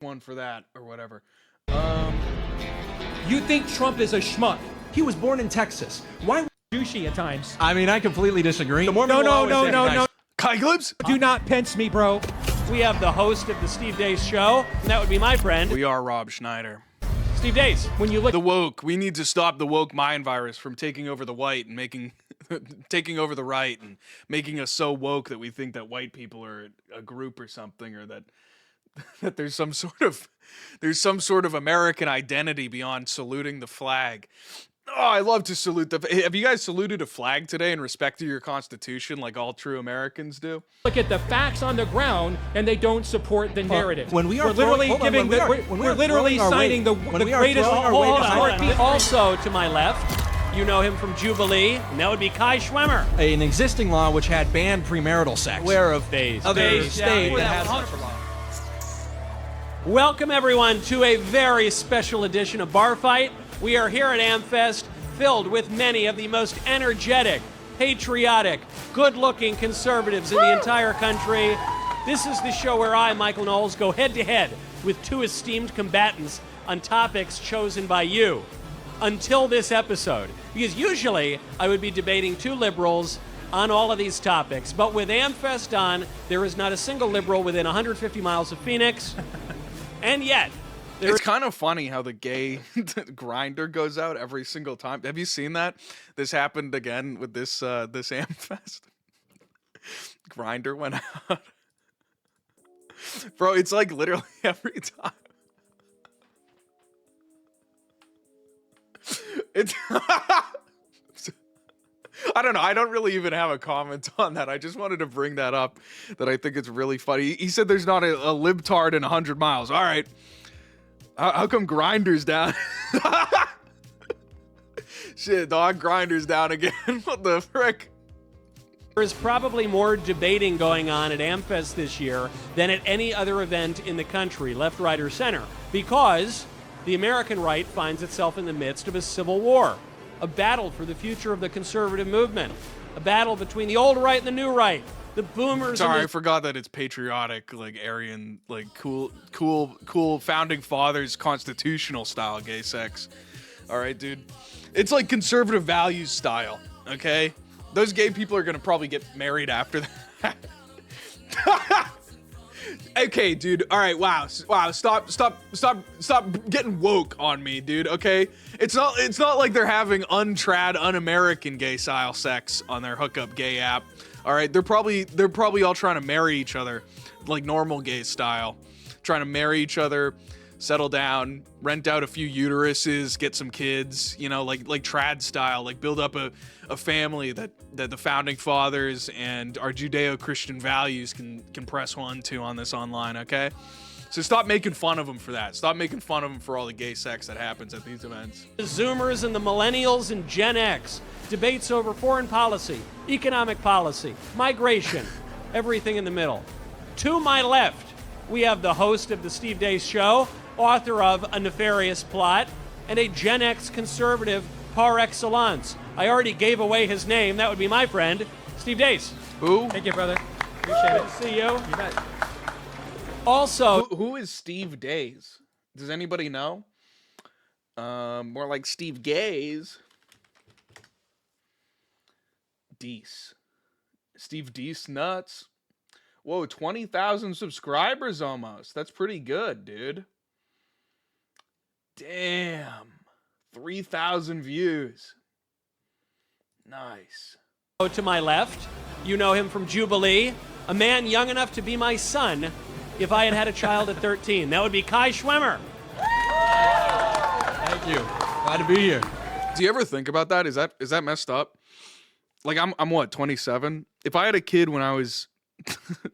one for that or whatever. You think Trump is a schmuck? He was born in Texas. Why? Douchey at times. I mean, I completely disagree. The No. Kai Glibbs? Do not Pence me, bro. We have the host of the Steve Deace Show, and that would be my friend, We are Rob Schneider. Steve Deace. When you look The woke. We need to stop the woke mind virus from taking over the white and taking over the right and making us so woke that we think that white people are a group or something, or that there's some sort of American identity beyond saluting the flag. Oh, I love to salute have you guys saluted a flag today in respect to your Constitution like all true Americans do? look at the facts on the ground, and they don't support the narrative. When we are we're literally throwing- hold on, giving when we the, are- we're, when we we're are literally throwing our signing weight- the when we are greatest. throwing our Hold weight on, aside- hold on. Also to my left, you know him from Jubilee, and that would be Kai Schwemmer. an existing law which had banned premarital sex. Aware of Deace. Other Deace, state yeah, that has 100%. such a law. Welcome, everyone, to a very special edition of Bar Fight. We are here at AmFest, filled with many of the most energetic, patriotic, good-looking conservatives in the entire country. This is the show where I, Michael Knowles, go head-to-head with two esteemed combatants on topics chosen by you. Until this episode. Because usually I would be debating two liberals on all of these topics. But with AmFest on, there is not a single liberal within 150 miles of Phoenix. And yet, It's kind of funny how the gay grinder goes out every single time. Have you seen that? This happened again with this AmFest. Grinder went out. Bro, it's like literally every time. It's I don't know. I don't really even have a comment on that. I just wanted to bring that up, that I think it's really funny. He said there's not a libtard in 100 miles. All right. How come Grinder's down? Shit, dog, Grinder's down again. What the frick? There's probably more debating going on at AmFest this year than at any other event in the country, left, right, or center, because the American right finds itself in the midst of a civil war, a battle for the future of the conservative movement, a battle between the old right and the new right, the boomers. Sorry, and I forgot that it's patriotic, like Aryan, like cool founding fathers, constitutional style gay sex. All right, dude. It's like conservative values style, okay? Those gay people are gonna probably get married after that. Okay, dude. All right. Wow. Stop getting woke on me, dude. Okay. It's not like they're having untrad, un-American gay style sex on their hookup gay app. All right. They're probably all trying to marry each other, like normal gay style, trying to marry each other, settle down, rent out a few uteruses, get some kids, you know, like trad style, like build up a family that the founding fathers and our Judeo-Christian values can press one to on this online, okay? So stop making fun of them for that. Stop making fun of them for all the gay sex that happens at these events. the Zoomers and the Millennials and Gen X, debates over foreign policy, economic policy, migration, everything in the middle. To my left, we have the host of the Steve Deace Show, author of A Nefarious Plot, and a Gen X conservative par excellence. I already gave away his name. That would be my friend, Steve Deace. Who? Thank you, brother. Appreciate it. See you. You bet. Also, Who is Steve Deace? Does anybody know? More like Steve Gaze. Deace. Steve Deace nuts. Whoa, 20,000 subscribers almost. That's pretty good, dude. Damn. 3,000 views. Nice. to my left, you know him from Jubilee, a man young enough to be my son if I had had a child at 13. That would be Kai Schwemmer. Thank you. Glad to be here. Do you ever think about that? Is that messed up? Like I'm what, 27? If I had a kid when I was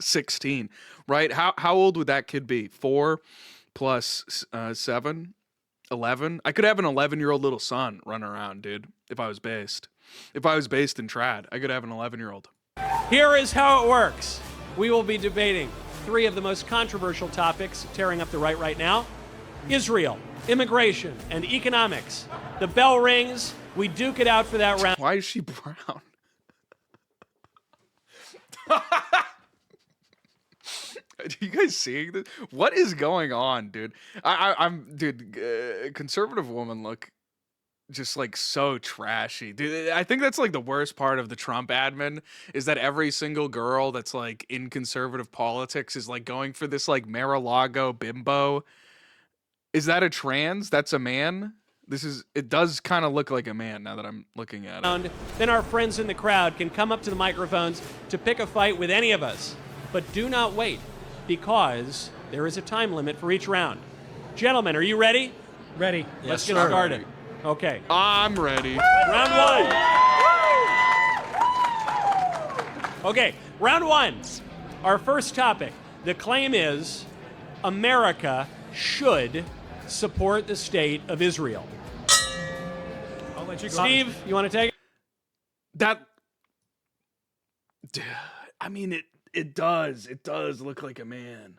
16, right? How old would that kid be? 4 plus 7? 11? I could have an 11-year-old little son running around, dude, if I was based. If I was based in trad, I could have an 11-year-old. Here is how it works. We will be debating 3 of the most controversial topics tearing up the right now. Israel, immigration, and economics. The bell rings. We duke it out for that round. Why is she brown? you guys seeing this? What is going on, dude? Conservative women look just like so trashy, dude. I think that's like the worst part of the Trump admin is that every single girl that's like in conservative politics is like going for this like Mar-a-Lago bimbo. Is that a trans? That's a man? It does kind of look like a man now that I'm looking at it. Then our friends in the crowd can come up to the microphones to pick a fight with any of us. But do not wait, because there is a time limit for each round. Gentlemen, are you ready? Ready. Let's get started. Okay. I'm ready. Round one. Okay, round one. Our first topic. The claim is America should support the state of Israel. I'll let you go. Steve, you want to take it? I mean, it does look like a man.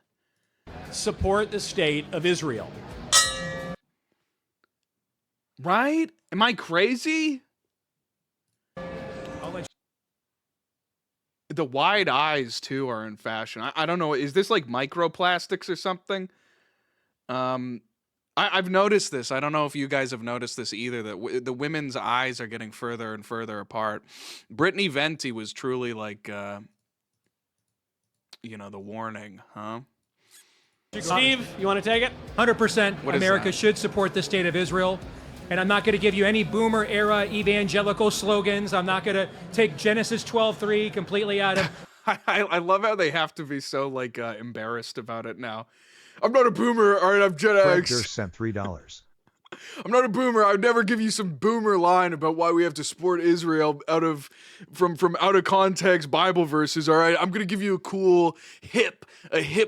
Support the state of Israel. Right? Am I crazy? I'll let The wide eyes too are in fashion. I don't know. Is this like microplastics or something? I've noticed this. I don't know if you guys have noticed this either, that the women's eyes are getting further and further apart. Brittany Venti was truly like, the warning, huh? Steve, you want to take it? 100% What is America that? should support the state of Israel. And I'm not going to give you any boomer era evangelical slogans. I'm not going to take Genesis 12:3 completely out of. I love how they have to be so like embarrassed about it now. I'm not a boomer, all right, I'm Gen Fred X. Durst sent $3. I'm not a boomer. I'd never give you some boomer line about why we have to support Israel from out of context Bible verses. All right, I'm gonna give you a cool hip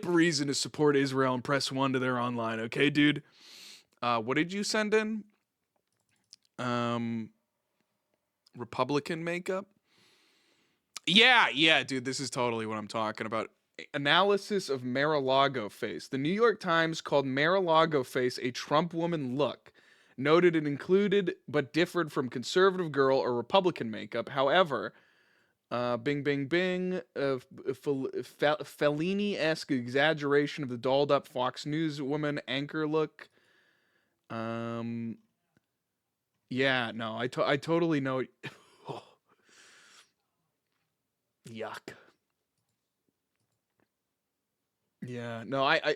reason to support Israel and press 1 to their online. Okay, dude. What did you send in? Republican makeup. Yeah, dude. This is totally what I'm talking about. Analysis of Mar-a-Lago face. The New York Times called Mar-a-Lago face a Trump woman look. Noted it included but differed from conservative girl or Republican makeup. However, bing, bing, bing, Fellini-esque exaggeration of the dolled-up Fox News woman anchor look. Yeah, no, I totally know. Yuck. Yeah, no, and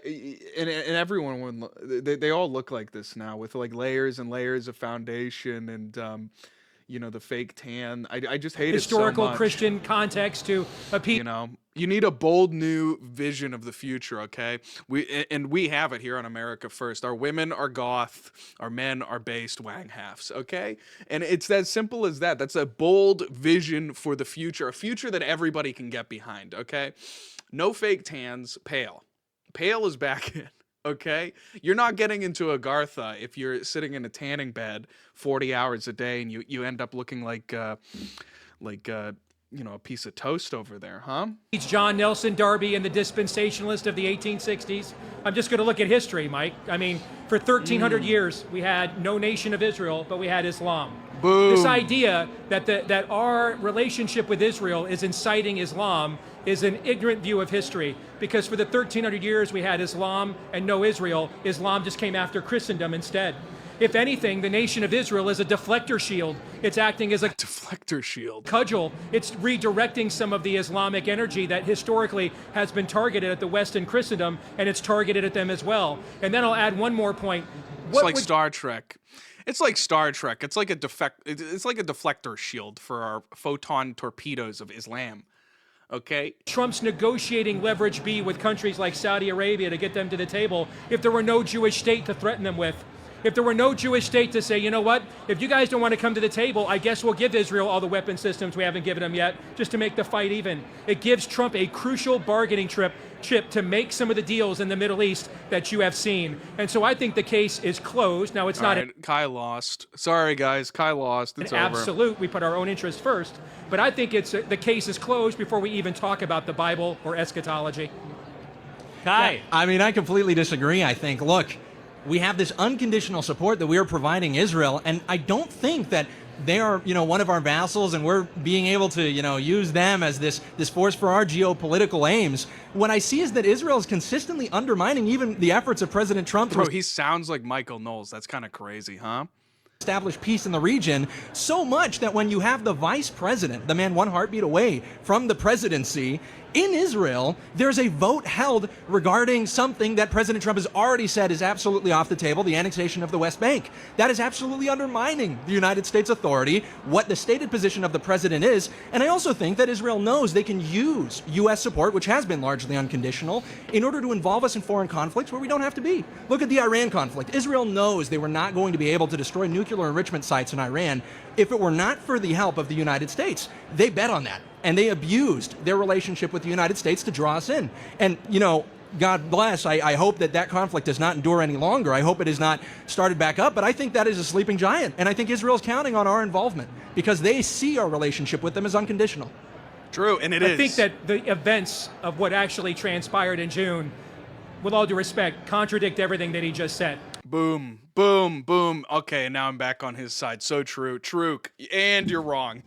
everyone, they all look like this now with like layers and layers of foundation and, the fake tan. I just hate Historical it so much. Christian context to appeal. You need a bold new vision of the future, okay? We have it here on America First. Our women are goth, our men are based wang halves, okay? And it's as simple as that. That's a bold vision for the future, a future that everybody can get behind, okay? No fake tans, pale. Pale is back in, okay? You're not getting into a Gartha if you're sitting in a tanning bed 40 hours a day and you end up looking like a piece of toast over there, huh? John Nelson Darby and the dispensationalist of the 1860s. I'm just going to look at history, Mike. I mean, for 1,300 years, we had no nation of Israel, but we had Islam. Boom. This idea that our relationship with Israel is inciting Islam is an ignorant view of history, because for the 1,300 years we had Islam and no Israel. Islam just came after Christendom instead. If anything, the nation of Israel is a deflector shield. It's acting as a deflector shield. Cudgel. It's redirecting some of the Islamic energy that historically has been targeted at the West and Christendom, and it's targeted at them as well. And then I'll add one more point. It's like Star Trek. It's like Star Trek. It's like a deflector shield for our photon torpedoes of Islam. Okay. Trump's negotiating leverage be with countries like Saudi Arabia to get them to the table if there were no Jewish state to threaten them with. If there were no Jewish state to say, you know what, if you guys don't want to come to the table, I guess we'll give Israel all the weapon systems we haven't given them yet, just to make the fight even. It gives Trump a crucial bargaining chip to make some of the deals in the Middle East that you have seen. And so I think the case is closed. Now, it's all not right, Kai lost. Sorry, guys. Kai lost. It's over. Absolute. We put our own interest first. But I think the case is closed before we even talk about the Bible or eschatology. Kai. I mean, I completely disagree. I think, look, we have this unconditional support that we are providing Israel, and I don't think that they are, one of our vassals, and we're being able to, use them as this force for our geopolitical aims. What I see is that Israel is consistently undermining even the efforts of President Trump. Bro, he sounds like Michael Knowles. That's kind of crazy, huh? Establish peace in the region, so much that when you have the vice president, the man one heartbeat away from the presidency, in Israel, there's a vote held regarding something that President Trump has already said is absolutely off the table, the annexation of the West Bank. That is absolutely undermining the United States authority, what the stated position of the president is, and I also think that Israel knows they can use U.S. support, which has been largely unconditional, in order to involve us in foreign conflicts where we don't have to be. Look at the Iran conflict. Israel knows they were not going to be able to destroy nuclear enrichment sites in Iran if it were not for the help of the United States. They bet on that. And they abused their relationship with the United States to draw us in. And, God bless, I hope that conflict does not endure any longer. I hope it is not started back up. But I think that is a sleeping giant. And I think Israel's counting on our involvement because they see our relationship with them as unconditional. True, and it is. I think that the events of what actually transpired in June, with all due respect, contradict everything that he just said. Boom, boom, boom. Okay, now I'm back on his side. So true. True. And you're wrong.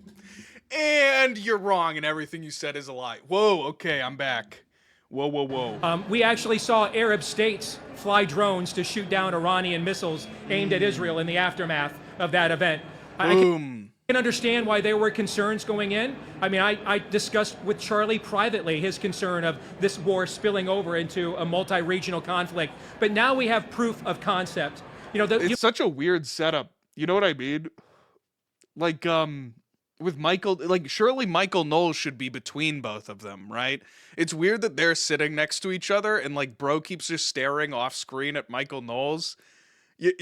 And you're wrong, and everything you said is a lie. Whoa, okay, I'm back. Whoa, whoa, whoa. We actually saw Arab states fly drones to shoot down Iranian missiles aimed at Israel in the aftermath of that event. Boom. I can understand why there were concerns going in. I mean, I discussed with Charlie privately his concern of this war spilling over into a multi-regional conflict. But now we have proof of concept. It's such a weird setup. You know what I mean? Like, with Michael, surely Michael Knowles should be between both of them, right? It's weird that they're sitting next to each other and bro keeps just staring off screen at Michael Knowles. You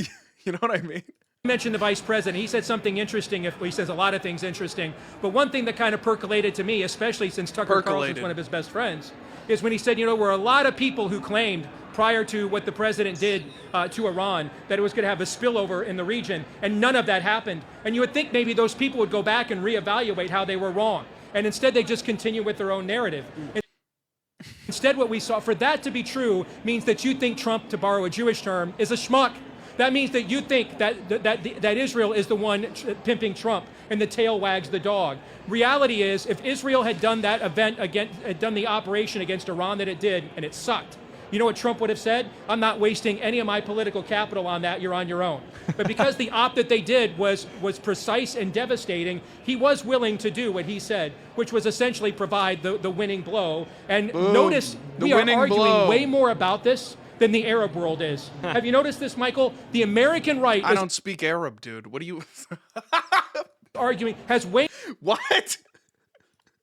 know what I mean? You mentioned the vice president. He said something interesting. He says a lot of things interesting. But one thing that kind of percolated to me, especially since Tucker Carlson's one of his best friends, is when he said, there were a lot of people who claimed prior to what the president did to Iran, that it was going to have a spillover in the region, and none of that happened. And you would think maybe those people would go back and reevaluate how they were wrong. And instead they just continue with their own narrative. Instead what we saw, for that to be true, means that you think Trump, to borrow a Jewish term, is a schmuck. That means that you think that Israel is the one pimping Trump and the tail wags the dog. Reality is, if Israel had done that event had done the operation against Iran that it did, and it sucked, you know what Trump would have said? I'm not wasting any of my political capital on that. You're on your own. But because the op that they did was precise and devastating, he was willing to do what he said, which was essentially provide the winning blow. And boom. Notice we are arguing blow. way more about this than the Arab world is. Have you noticed this, Michael? The American right I don't speak Arab, dude. What are you arguing has way What?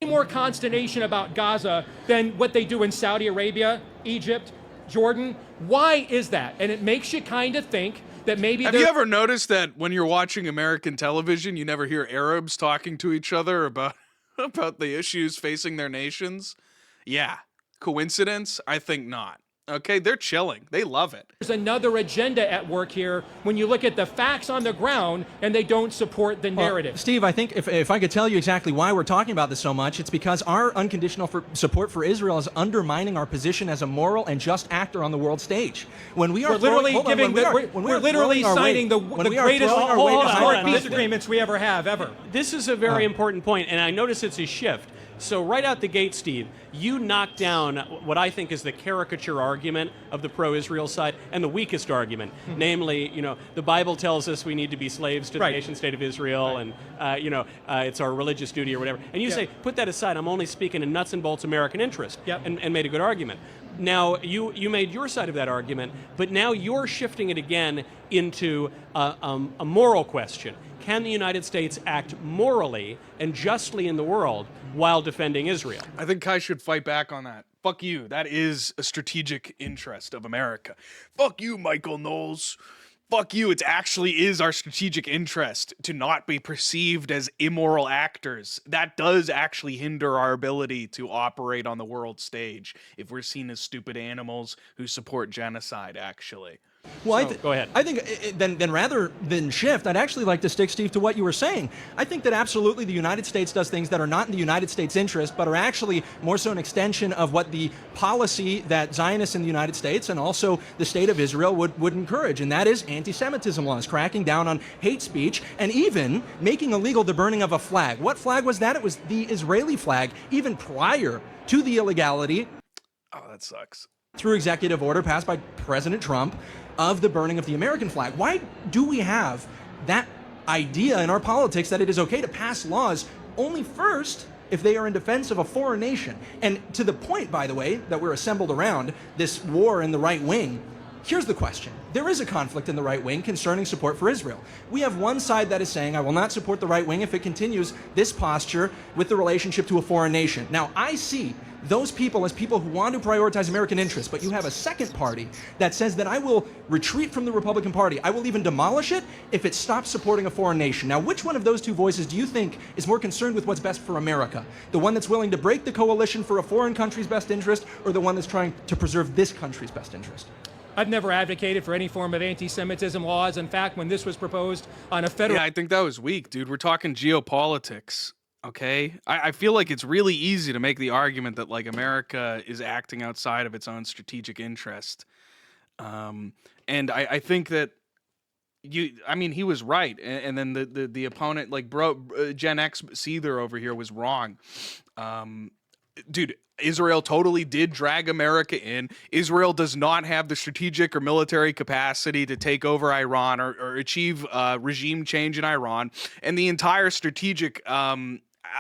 more consternation about Gaza than what they do in Saudi Arabia, Egypt, Jordan. Why is that? And it makes you kind of think that maybe Have you ever noticed that when you're watching American television, you never hear Arabs talking to each other about the issues facing their nations? Yeah. Coincidence? I think not. Okay, they're chilling. They love it. There's another agenda at work here when you look at the facts on the ground and they don't support the narrative. Well, Steve, I think if I could tell you exactly why we're talking about this so much, it's because our unconditional support for Israel is undermining our position as a moral and just actor on the world stage. When we are we're literally signing the greatest historic peace agreements we ever have, ever. This is a very important point, and I notice it's a shift. So right out the gate, Steve, you knocked down what I think is the caricature argument of the pro-Israel side and the weakest argument, namely, the Bible tells us we need to be slaves to the nation-state of Israel, and it's our religious duty or whatever. And you say, put that aside. I'm only speaking in nuts and bolts American interest, and made a good argument. Now, you made your side of that argument, but now you're shifting it again into a moral question. Can the United States act morally and justly in the world while defending Israel? I think Kai should fight back on that. Fuck you. That is a strategic interest of America. Fuck you, Michael Knowles. Fuck you. It actually is our strategic interest to not be perceived as immoral actors. That does actually hinder our ability to operate on the world stage if we're seen as stupid animals who support genocide, actually. Well, Go ahead. I think then rather than shift, I'd actually like to stick, Steve, to what you were saying. I think that absolutely the United States does things that are not in the United States' interest, but are actually more so an extension of what the policy that Zionists in the United States and also the state of Israel would encourage, and that is anti-Semitism laws, cracking down on hate speech, and even making illegal the burning of a flag. What flag was that? It was the Israeli flag, even prior to the illegality. Oh, that sucks. Through executive order passed by President Trump of the burning of the American flag. Why do we have that idea in our politics that it is okay to pass laws only first if they are in defense of a foreign nation? And to the point, by the way, that we're assembled around this war in the right wing, here's the question. There is a conflict in the right wing concerning support for Israel. We have one side that is saying, I will not support the right wing if it continues this posture with the relationship to a foreign nation. Now, I see those people as people who want to prioritize American interests, but you have a second party that says that I will retreat from the Republican Party. I will even demolish it if it stops supporting a foreign nation. Now, which one of those two voices do you think is more concerned with what's best for America? The one that's willing to break the coalition for a foreign country's best interest, or the one that's trying to preserve this country's best interest? I've never advocated for any form of anti-Semitism laws. In fact, when this was proposed on a federal... Yeah, I think that was weak, dude. We're talking geopolitics, okay? I feel like it's really easy to make the argument that, like, America is acting outside of its own strategic interest. And I think that he was right. And then the opponent, like, Gen X Seether over here was wrong. Dude, Israel totally did drag America in. Israel does not have the strategic or military capacity to take over Iran or achieve regime change in Iran. And the entire strategic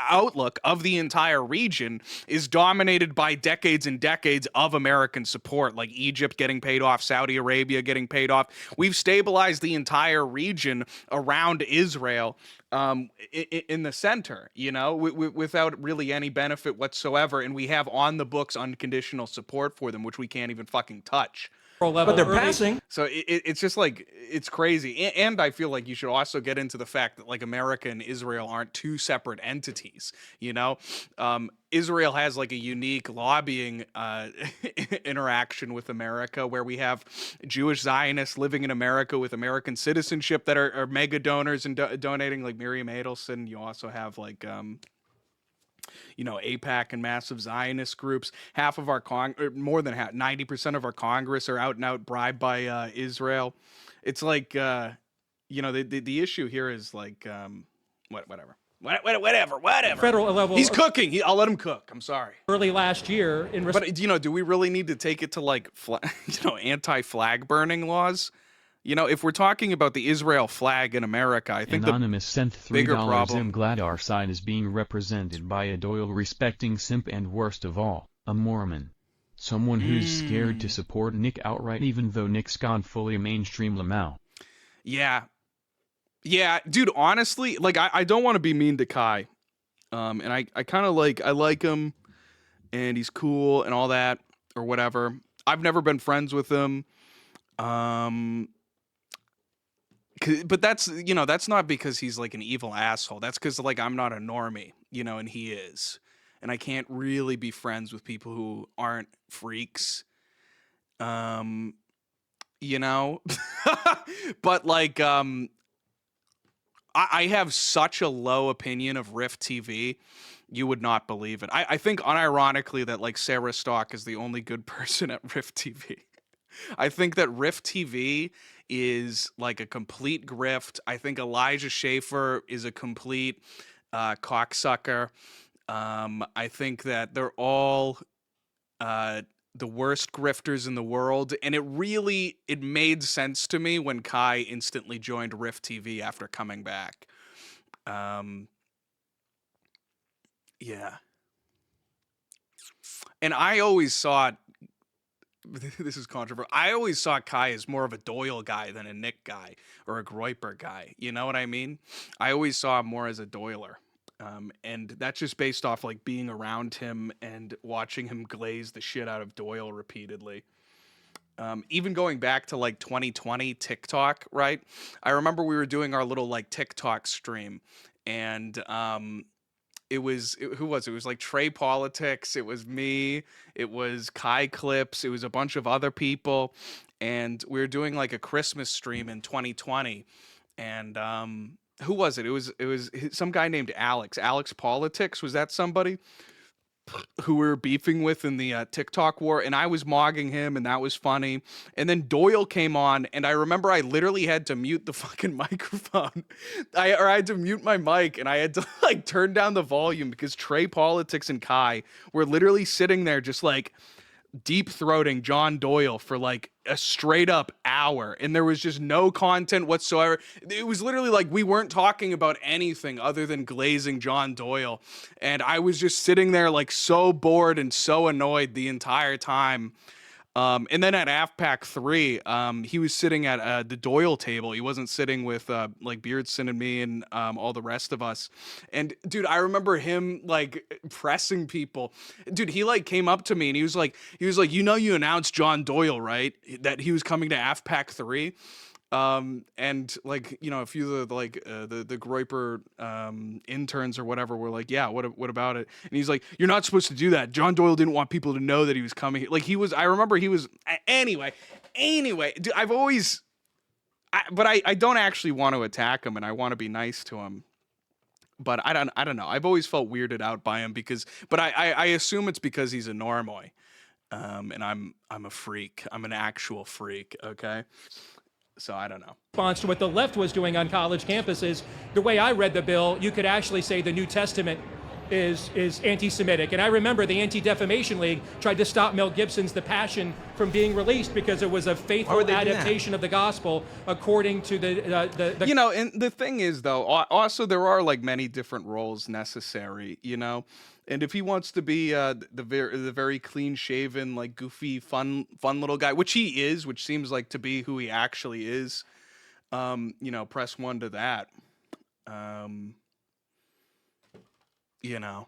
outlook of the entire region is dominated by decades and decades of American support, like Egypt getting paid off, Saudi Arabia getting paid off. We've stabilized the entire region around Israel in the center, you know, without really any benefit whatsoever. And we have on the books unconditional support for them, which we can't even fucking touch. But they're passing. So it's just like, it's crazy. And I feel like you should also get into the fact that, like, America and Israel aren't two separate entities, you know? Israel has, like, a unique lobbying interaction with America, where we have Jewish Zionists living in America with American citizenship that are mega donors and donating, like Miriam Adelson. You also have, like, AIPAC and massive Zionist groups. Half of our more than half, 90% of our Congress are out and out bribed by Israel. It's like, the issue here is like, whatever. Federal level. He's cooking. I'll let him cook. I'm sorry. Early last year, but do we really need to take it to, like, anti-flag burning laws? You know, if we're talking about the Israel flag in America, I think Anonymous sent $3. bigger problem. I'm glad our side is being represented by a Doyle-respecting simp, and worst of all, a Mormon. Someone who's scared to support Nick outright, even though Nick's gone fully mainstream Lamau. Yeah, dude, honestly, like, I don't want to be mean to Kai. And I kind of I like him, and he's cool and all that, or whatever. I've never been friends with him. But that's not because he's, like, an evil asshole. That's because, like, I'm not a normie, and he is. And I can't really be friends with people who aren't freaks. But, like, I have such a low opinion of Rift TV. You would not believe it. I think unironically that, like, Sarah Stock is the only good person at Rift TV. I think that Rift TV is, like, a complete grift. I think Elijah Schaffer is a complete cocksucker. I think that they're all the worst grifters in the world. And it made sense to me when Kai instantly joined Rift TV after coming back. Yeah. And I always saw, this is controversial, I always saw Kai as more of a Doyle guy than a Nick guy or a Groyper guy. You know what I mean? I always saw him more as a Doyler. And that's just based off, like, being around him and watching him glaze the shit out of Doyle repeatedly. Even going back to, like, 2020 TikTok, right? I remember we were doing our little, like, TikTok stream, and who was it? It was like Trey Politics. It was me. It was Kai Clips. It was a bunch of other people. and we were doing like a Christmas stream in 2020, and who was it? It was some guy named Alex Politics. Was that somebody who we were beefing with in the TikTok war? And I was mogging him, and that was funny. And then Doyle came on, and I remember I literally had to mute the fucking microphone. I had to mute my mic, and I had to like turn down the volume because Trey Politics and Kai were literally sitting there just like deep throating John Doyle for like a straight up hour, and there was just no content whatsoever. It was literally like we weren't talking about anything other than glazing John Doyle, and I was just sitting there like so bored and so annoyed the entire time. And then at AFPAC 3, he was sitting at the Doyle table. He wasn't sitting with like Beardson and me and all the rest of us. And dude, I remember him like pressing people. Dude, he like came up to me and he was like, you know, you announced John Doyle, right? That he was coming to AFPAC 3. And like, you know, a few of the like the Groiper interns or whatever were like, yeah, what about it? And he's like, you're not supposed to do that. John Doyle didn't want people to know that he was coming. Like I remember he was anyway, dude, I don't actually want to attack him, and I want to be nice to him. But I don't know. I've always felt weirded out by him but I assume it's because he's a Normoy. And I'm a freak. I'm an actual freak, okay? So I don't know. Response to what the left was doing on college campuses, the way I read the bill, you could actually say the New Testament is anti-Semitic. And I remember the Anti-Defamation League tried to stop Mel Gibson's The Passion from being released because it was a faithful adaptation of the gospel according to the You know, and the thing is, though, also there are like many different roles necessary, you know? And if he wants to be the very clean-shaven, like goofy, fun little guy, which he is, which seems like to be who he actually is, you know, press 1 to that. You know.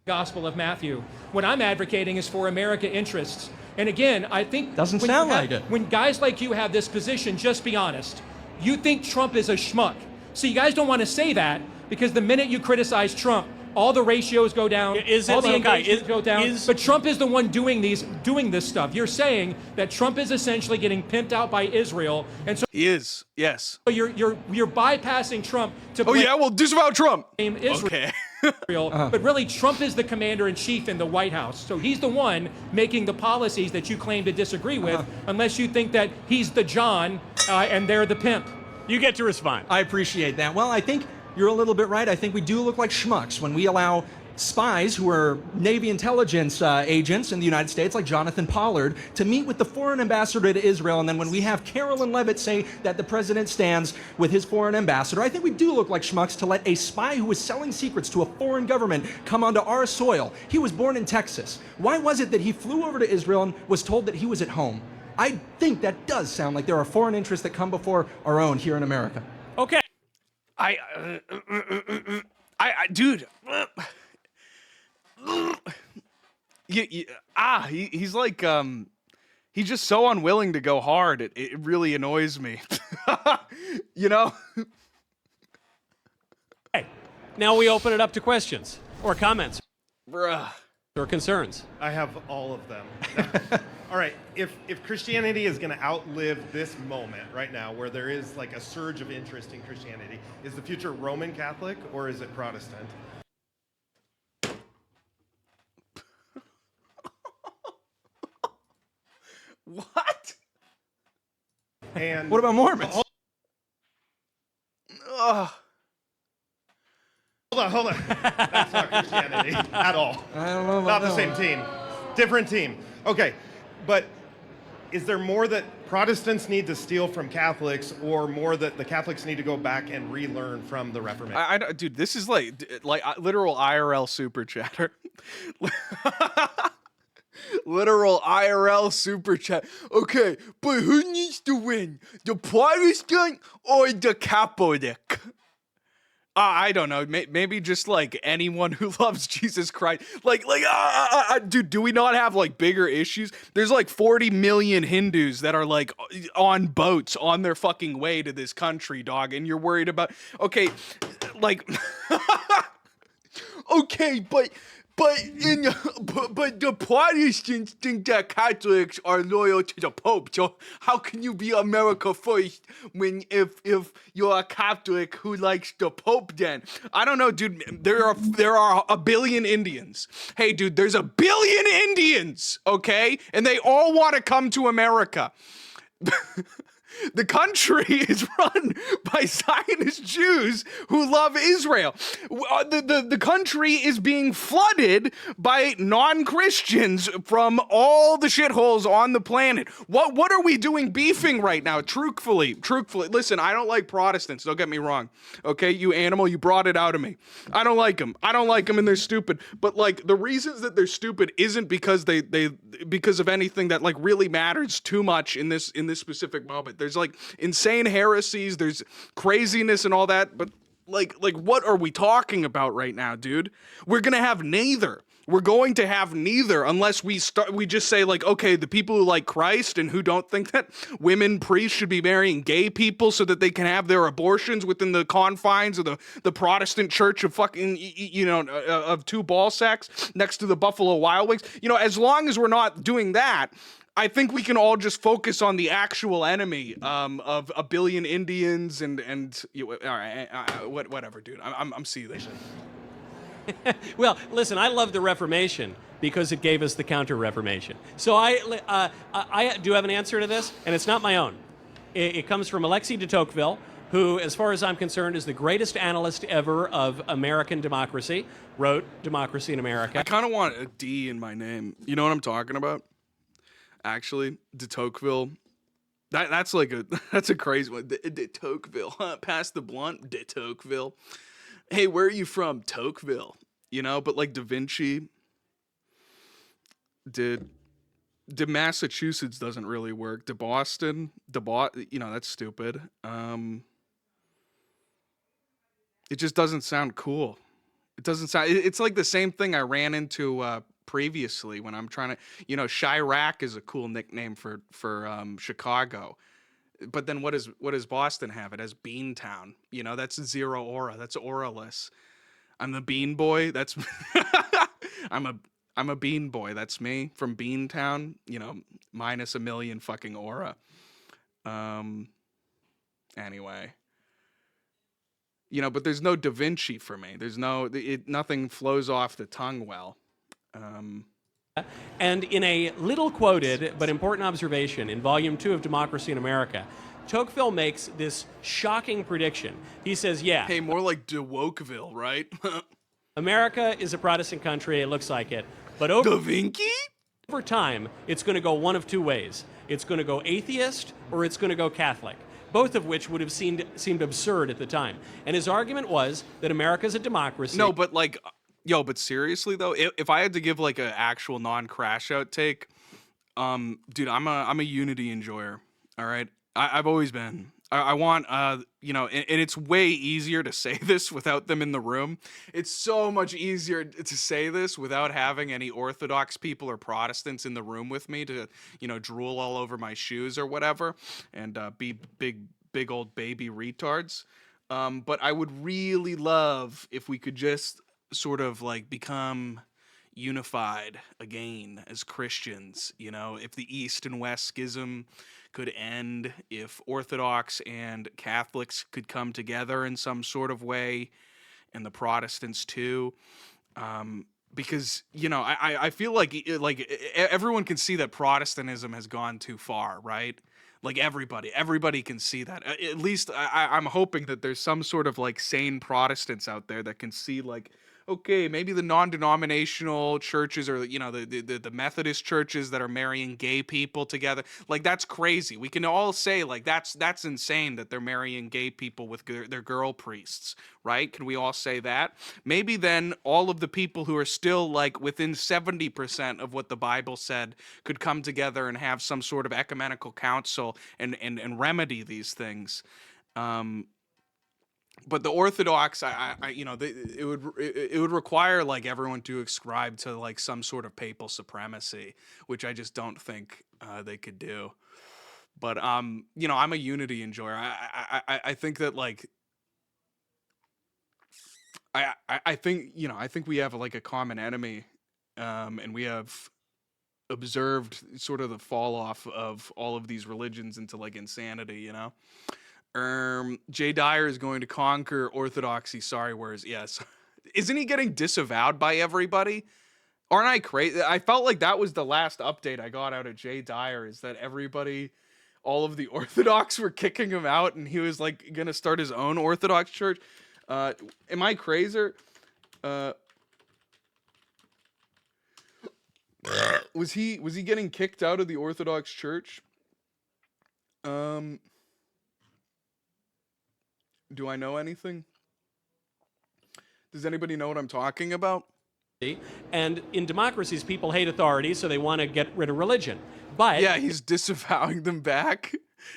Gospel of Matthew. What I'm advocating is for America interests. And again, I think doesn't sound like it. When guys like you have this position, just be honest. You think Trump is a schmuck. So you guys don't want to say that because the minute you criticize Trump, all the ratios go down, all the engagements go down. But Trump is the one doing this stuff. You're saying that Trump is essentially getting pimped out by Israel, and so he is. Yes. So you're bypassing Trump to. Oh yeah, well, disavow Trump. Israel. Okay. But really, Trump is the commander-in-chief in the White House. So he's the one making the policies that you claim to disagree with, unless you think that he's the John and they're the pimp. You get to respond. I appreciate that. Well, I think you're a little bit right. I think we do look like schmucks when we allow spies who are Navy intelligence agents in the United States, like Jonathan Pollard, to meet with the foreign ambassador to Israel. And then when we have Carolyn Levitt say that the president stands with his foreign ambassador, I think we do look like schmucks to let a spy who was selling secrets to a foreign government come onto our soil. He was born in Texas. Why was it that he flew over to Israel and was told that he was at home? I think that does sound like there are foreign interests that come before our own here in America. Okay. Dude. He's like, he's just so unwilling to go hard. It really annoys me. You know? Okay. Now we open it up to questions or comments. Bruh. Or concerns. I have all of them. All right, if Christianity is going to outlive this moment right now, where there is like a surge of interest in Christianity, is the future Roman Catholic or is it Protestant? What? And what about Mormons? Hold on. That's not Christianity at all. I don't know Not about the same team. Different team. Okay, but is there more that Protestants need to steal from Catholics, or more that the Catholics need to go back and relearn from the Reformation? Dude, this is like literal IRL super chatter. Literal IRL super chat. Okay, but who needs to win? The Protestant or the Catholic? I don't know. Maybe just like anyone who loves Jesus Christ. Dude, do we not have like bigger issues? There's like 40 million Hindus that are like on boats on their fucking way to this country, dog. And you're worried about, okay, like, okay, but but the Protestants think that Catholics are loyal to the Pope. So how can you be America first when if you're a Catholic who likes the Pope? Then I don't know, dude. There are a billion Indians. Hey, dude, there's a billion Indians. Okay, and they all want to come to America. The country is run by Zionist Jews who love Israel. The country is being flooded by non-Christians from all the shitholes on the planet. What are we doing beefing right now? Truthfully, listen, I don't like Protestants, don't get me wrong. Okay, you animal, you brought it out of me. I don't like them and they're stupid. But like the reasons that they're stupid isn't because because of anything that like really matters too much in this specific moment. There's like insane heresies, there's craziness and all that, but like what are we talking about right now, dude? We're gonna have neither. We're going to have neither unless we just say like, okay, the people who like Christ and who don't think that women priests should be marrying gay people so that they can have their abortions within the confines of the Protestant church of fucking, of two ball sacks next to the Buffalo Wild Wings. As long as we're not doing that, I think we can all just focus on the actual enemy of a billion Indians and all right, whatever, dude. I'm seething. Well, listen, I love the Reformation because it gave us the Counter-Reformation. So I do have an answer to this, and it's not my own. It comes from Alexis de Tocqueville, who, as far as I'm concerned, is the greatest analyst ever of American democracy, wrote Democracy in America. I kind of want a D in my name. You know what I'm talking about? Actually, de Tocqueville. That's a crazy one. De Tocqueville. Pass the blunt, de Tocqueville. Hey, where are you from? Tocqueville. But like Da Vinci did Massachusetts doesn't really work. De Boston, that's stupid. It just doesn't sound cool. It doesn't sound, it's like the same thing I ran into previously when I'm trying to, Chirac is a cool nickname for Chicago. But then what does Boston have? It has Beantown. That's zero aura. That's auraless. I'm the Bean Boy. That's I'm a Bean Boy. That's me from Beantown. Minus a million fucking aura. Anyway. But there's no Da Vinci for me. There's nothing flows off the tongue well. And in a little quoted but important observation in Volume 2 of Democracy in America, Tocqueville makes this shocking prediction. He says, Hey, more like de Wokeville, right? America is a Protestant country, it looks like it. But Da Vinci? over time, it's going to go one of two ways. It's going to go atheist or it's going to go Catholic, both of which would have seemed absurd at the time. And his argument was that America's a democracy. No, but like... but seriously though, if I had to give like an actual non-crash out take, dude, I'm a unity enjoyer. All right, I've always been. I want and it's way easier to say this without them in the room. It's so much easier to say this without having any Orthodox people or Protestants in the room with me to drool all over my shoes or whatever and be big old baby retards. But I would really love if we could just sort of like become unified again as Christians, if the East and West schism could end, if Orthodox and Catholics could come together in some sort of way, and the Protestants too, because I feel like everyone can see that Protestantism has gone too far, right? Like everybody can see that. At least I'm hoping that there's some sort of like sane Protestants out there that can see like, okay, maybe the non-denominational churches or the Methodist churches that are marrying gay people together, like that's crazy. We can all say like that's insane that they're marrying gay people with their girl priests, right? Can we all say that? Maybe then all of the people who are still like within 70% of what the Bible said could come together and have some sort of ecumenical council and remedy these things. But the Orthodox, it would require like everyone to ascribe to like some sort of papal supremacy, which I just don't think they could do. But I'm a unity enjoyer. I think that like I think, you know, I think we have like a common enemy, and we have observed sort of the fall off of all of these religions into like insanity, you know. Jay Dyer is going to conquer orthodoxy. Sorry, words. Yes. Isn't he getting disavowed by everybody? Aren't I crazy? I felt like that was the last update I got out of Jay Dyer, is that everybody, all of the Orthodox were kicking him out, and he was like gonna start his own Orthodox church. Am I crazy? Was he getting kicked out of the Orthodox Church? Do I know anything? Does anybody know what I'm talking about? And in democracies, people hate authority, so they want to get rid of religion. But yeah, he's disavowing them back,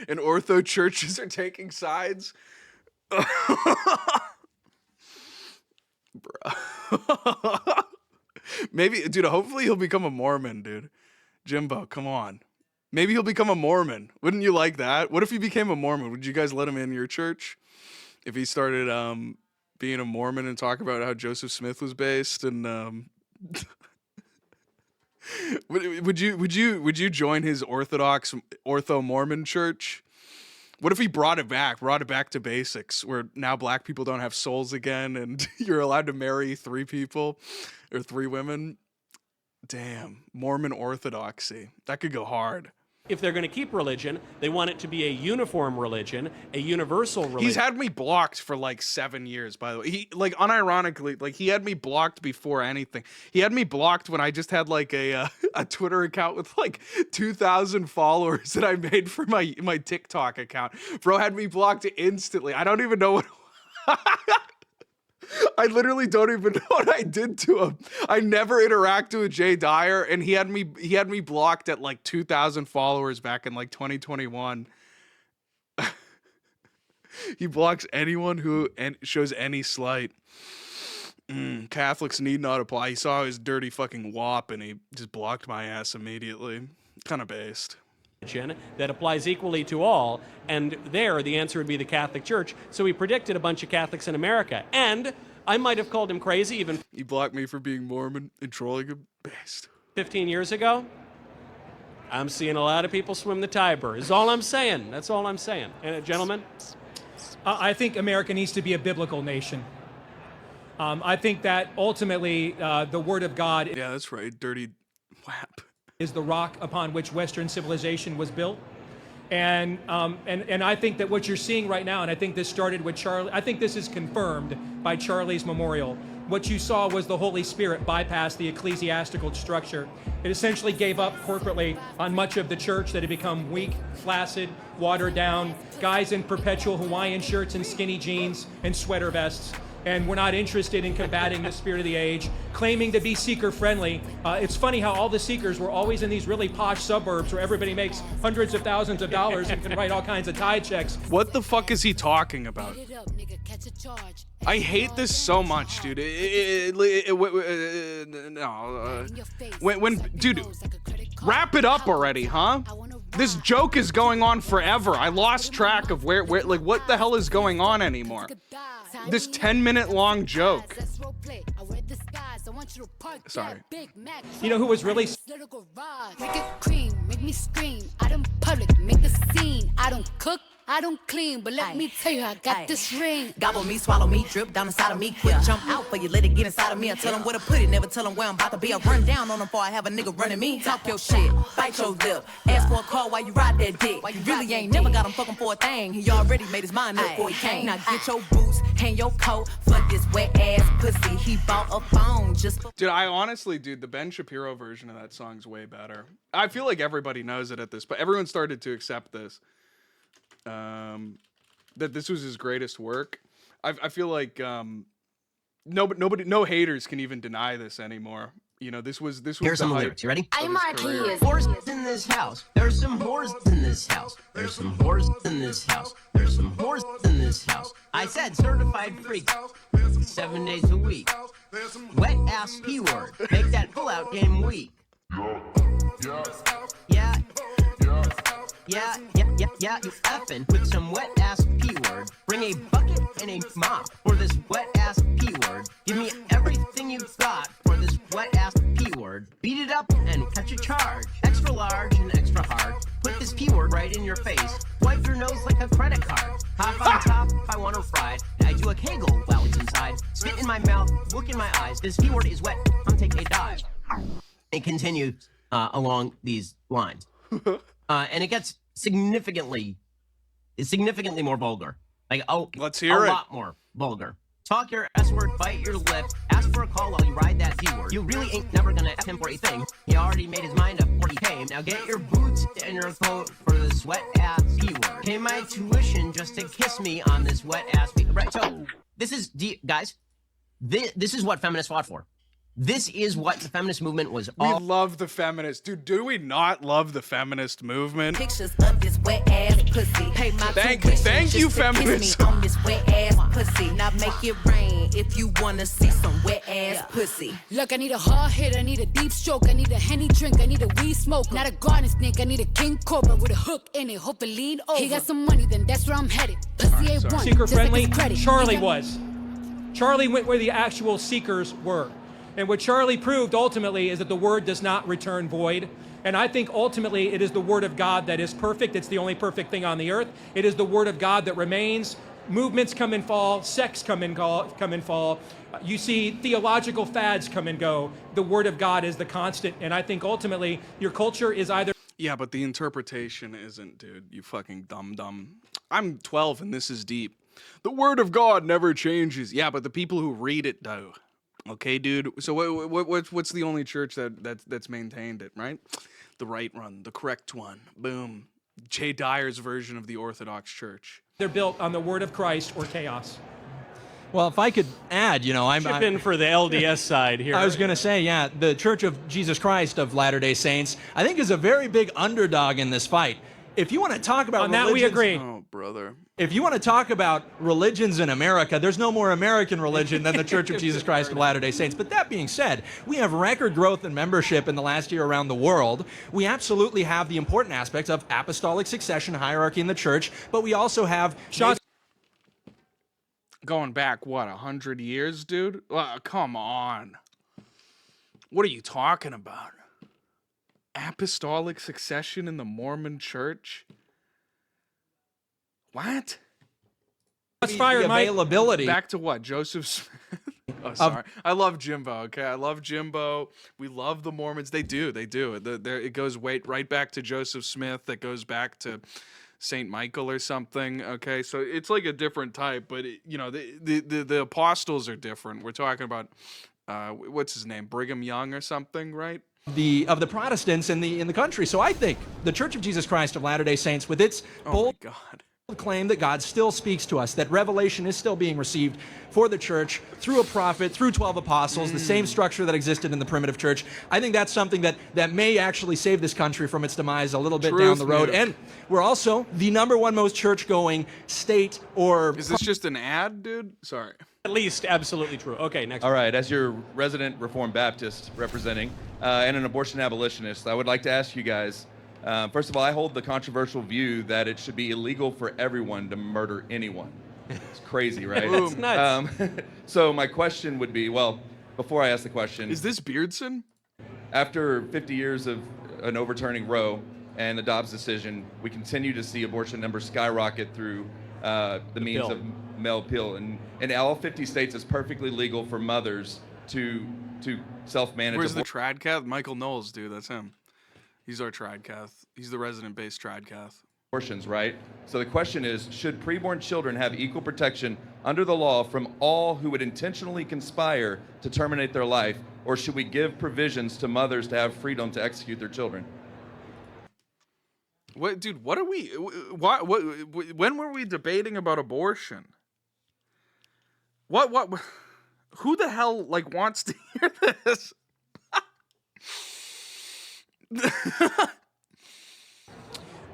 and Ortho churches are taking sides. Bro. Maybe, dude, hopefully he'll become a Mormon, dude. Jimbo, come on. Maybe he'll become a Mormon. Wouldn't you like that? What if he became a Mormon? Would you guys let him in your church? If he started being a Mormon and talk about how Joseph Smith was based, and would you join his Orthodox Ortho Mormon church? What if he brought it back to basics, where now black people don't have souls again, and you're allowed to marry 3 people or 3 women? Damn, Mormon orthodoxy. That could go hard. if they're going to keep religion, they want it to be a uniform religion, a universal religion. He's had me blocked for like 7 years, by the way. He, like, unironically, like, he had me blocked before anything. He had me blocked when I just had like a Twitter account with like 2,000 followers that I made for my TikTok account. Bro had me blocked instantly. I don't even know what. I literally don't even know what I did to him. I never interacted with Jay Dyer, and he had me blocked at like 2,000 followers back in like 2021. He blocks anyone who shows any slight. Catholics need not apply. He saw his dirty fucking wop, and he just blocked my ass immediately. Kind of based. That applies equally to all, and there the answer would be the Catholic Church. So he predicted a bunch of Catholics in America, and I might have called him crazy even. He blocked me for being Mormon and trolling him. Based. 15 years ago. I'm seeing a lot of people swim the Tiber. Is all I'm saying. That's all I'm saying. And gentlemen, I think America needs to be a biblical nation. I think that ultimately the Word of God. Yeah, that's right. Dirty whap. Is the rock upon which Western civilization was built. And I think that what you're seeing right now, and I think this started with Charlie, I think this is confirmed by Charlie's memorial. What you saw was the Holy Spirit bypass the ecclesiastical structure. It essentially gave up corporately on much of the church that had become weak, flaccid, watered down, guys in perpetual Hawaiian shirts and skinny jeans and sweater vests. And we're not interested in combating the spirit of the age, claiming to be seeker-friendly. It's funny how all the seekers were always in these really posh suburbs where everybody makes hundreds of thousands of dollars and can write all kinds of tithe checks. What the fuck is he talking about? I hate this so much, dude. Dude, wrap it up already, huh? This joke is going on forever. I lost track of where, like, what the hell is going on anymore? This 10-minute long joke. Sorry. You know who was really... Make it cream, make me scream. I don't public, make the scene. I don't cook, I don't clean, but let me tell you, I got this ring. Gobble me, swallow me, drip down inside of me. Quick jump out for you, let it get inside of me. I tell them where to put it, never tell them where I'm about to be. I run down on them before I have a nigga running me. Talk your shit, bite your lip. Ask for a call while you ride that dick. You really ain't never got him fucking for a thing. He already made his mind up before he came. Now get your boots, hang your coat. Fuck this wet ass pussy. He bought a phone just for... Dude, I honestly, dude, the Ben Shapiro version of that song's way better. I feel like everybody knows it at this, but everyone started to accept this. That this was his greatest work. I feel like no haters can even deny this anymore. You know, this was Here's some lyrics. You ready? I'm Marquez. Whores in this house. There's some whores in this house. There's some whores in this house. There's some whores in this house. I said certified freak. 7 days a week. Wet ass P-word. Make that pull-out game weak. Yeah. Yeah, you effing with some wet ass P-word. Bring a bucket and a mop for this wet ass P-word. Give me everything you've got for this wet ass P-word. Beat it up and cut your charge. Extra large and extra hard. Put this P-word right in your face. Wipe your nose like a credit card. Hop on top if I want to ride. I do a kegel while it's inside. Spit in my mouth, look in my eyes. This P-word is wet. Come take a dive. It continues along these lines. And it gets significantly more vulgar. Like, let's hear it. A lot more vulgar. Talk your S-word, bite your lip, ask for a call while you ride that P-word. You really ain't never gonna F him for a thing. He already made his mind up before he came. Now get your boots and your coat for this wet-ass P-word. Pay my tuition just to kiss me on this wet-ass P-word. Right, so, this is, guys, this is what feminists fought for. This is what the feminist movement was all. We love the feminists. Dude, do we not love the feminist movement? Pictures of this wet ass pussy. Pay my Thank tuition you, just to feminists. kiss me on this wet ass pussy. Now make it rain if you wanna see some wet ass pussy. Look, I need a hard hit, I need a deep stroke, I need a Henny drink, I need a weed smoke. Not a garden snake, I need a king cobra with a hook in it. Hope it lean over. He got some money, then that's where I'm headed. Pussy ain't one. Seeker just like friendly. his credit. Charlie was. Charlie went where the actual seekers were. And what Charlie proved ultimately is that the word does not return void. And I think ultimately it is the word of God that is perfect. It's the only perfect thing on the earth. It is the word of God that remains. Movements come and fall. Sects come and fall. You see theological fads come and go. The word of God is the constant. And I think ultimately your culture is either... Yeah, but the interpretation isn't, dude. You fucking dumb. I'm 12 and this is deep. The word of God never changes. Yeah, but the people who read it do. Okay, dude. So what's the only church that's maintained it, right? The right one, the correct one. Boom. Jay Dyer's version of the Orthodox Church. They're built on the word of Christ or chaos. Well, if I could add, I'm Chip in for the LDS side here. I was going to say, yeah, the Church of Jesus Christ of Latter-day Saints, I think, is a very big underdog in this fight. If you want to talk about on that, we agree. Oh, brother. If you want to talk about religions in America, there's no more American religion than the Church of Jesus Christ of Latter-day Saints. But that being said, we have record growth in membership in the last year around the world. We absolutely have the important aspects of apostolic succession hierarchy in the church, but we also have... Going back, 100 years, dude? Come on. What are you talking about? Apostolic succession in the Mormon church? What? That's fired, availability. Back to what? Joseph Smith? Oh, sorry. I love Jimbo, okay? I love Jimbo. We love the Mormons. They do. It goes right back to Joseph Smith. That goes back to St. Michael or something, okay? So it's like a different type, but, the apostles are different. We're talking about, what's his name? Brigham Young or something, right? Of the Protestants in the country. So I think the Church of Jesus Christ of Latter-day Saints, with its bold claim that God still speaks to us, that revelation is still being received for the church through a prophet, through 12 apostles, the same structure that existed in the primitive church. I think that's something that may actually save this country from its demise a little bit down the road. And we're also the #1 most church-going state or... Is this just an ad, dude? Sorry. At least absolutely true. Okay, next. All right, as your resident Reformed Baptist representing and an abortion abolitionist, I would like to ask you guys, first of all, I hold the controversial view that it should be illegal for everyone to murder anyone. It's crazy, right? It's nuts. So my question would be, well, before I ask the question... Is this Beardson? After 50 years of an overturning Roe and the Dobbs decision, we continue to see abortion numbers skyrocket through the means pill. of male pill. And in all 50 states, it's perfectly legal for mothers to self-manage. Where's the tradcath? Michael Knowles, dude. That's him. He's our tradcath. He's the resident-based tradcath. Abortions, right? So the question is, should preborn children have equal protection under the law from all who would intentionally conspire to terminate their life, or should we give provisions to mothers to have freedom to execute their children? What, dude? What are we? When were we debating about abortion? What? Who the hell wants to hear this?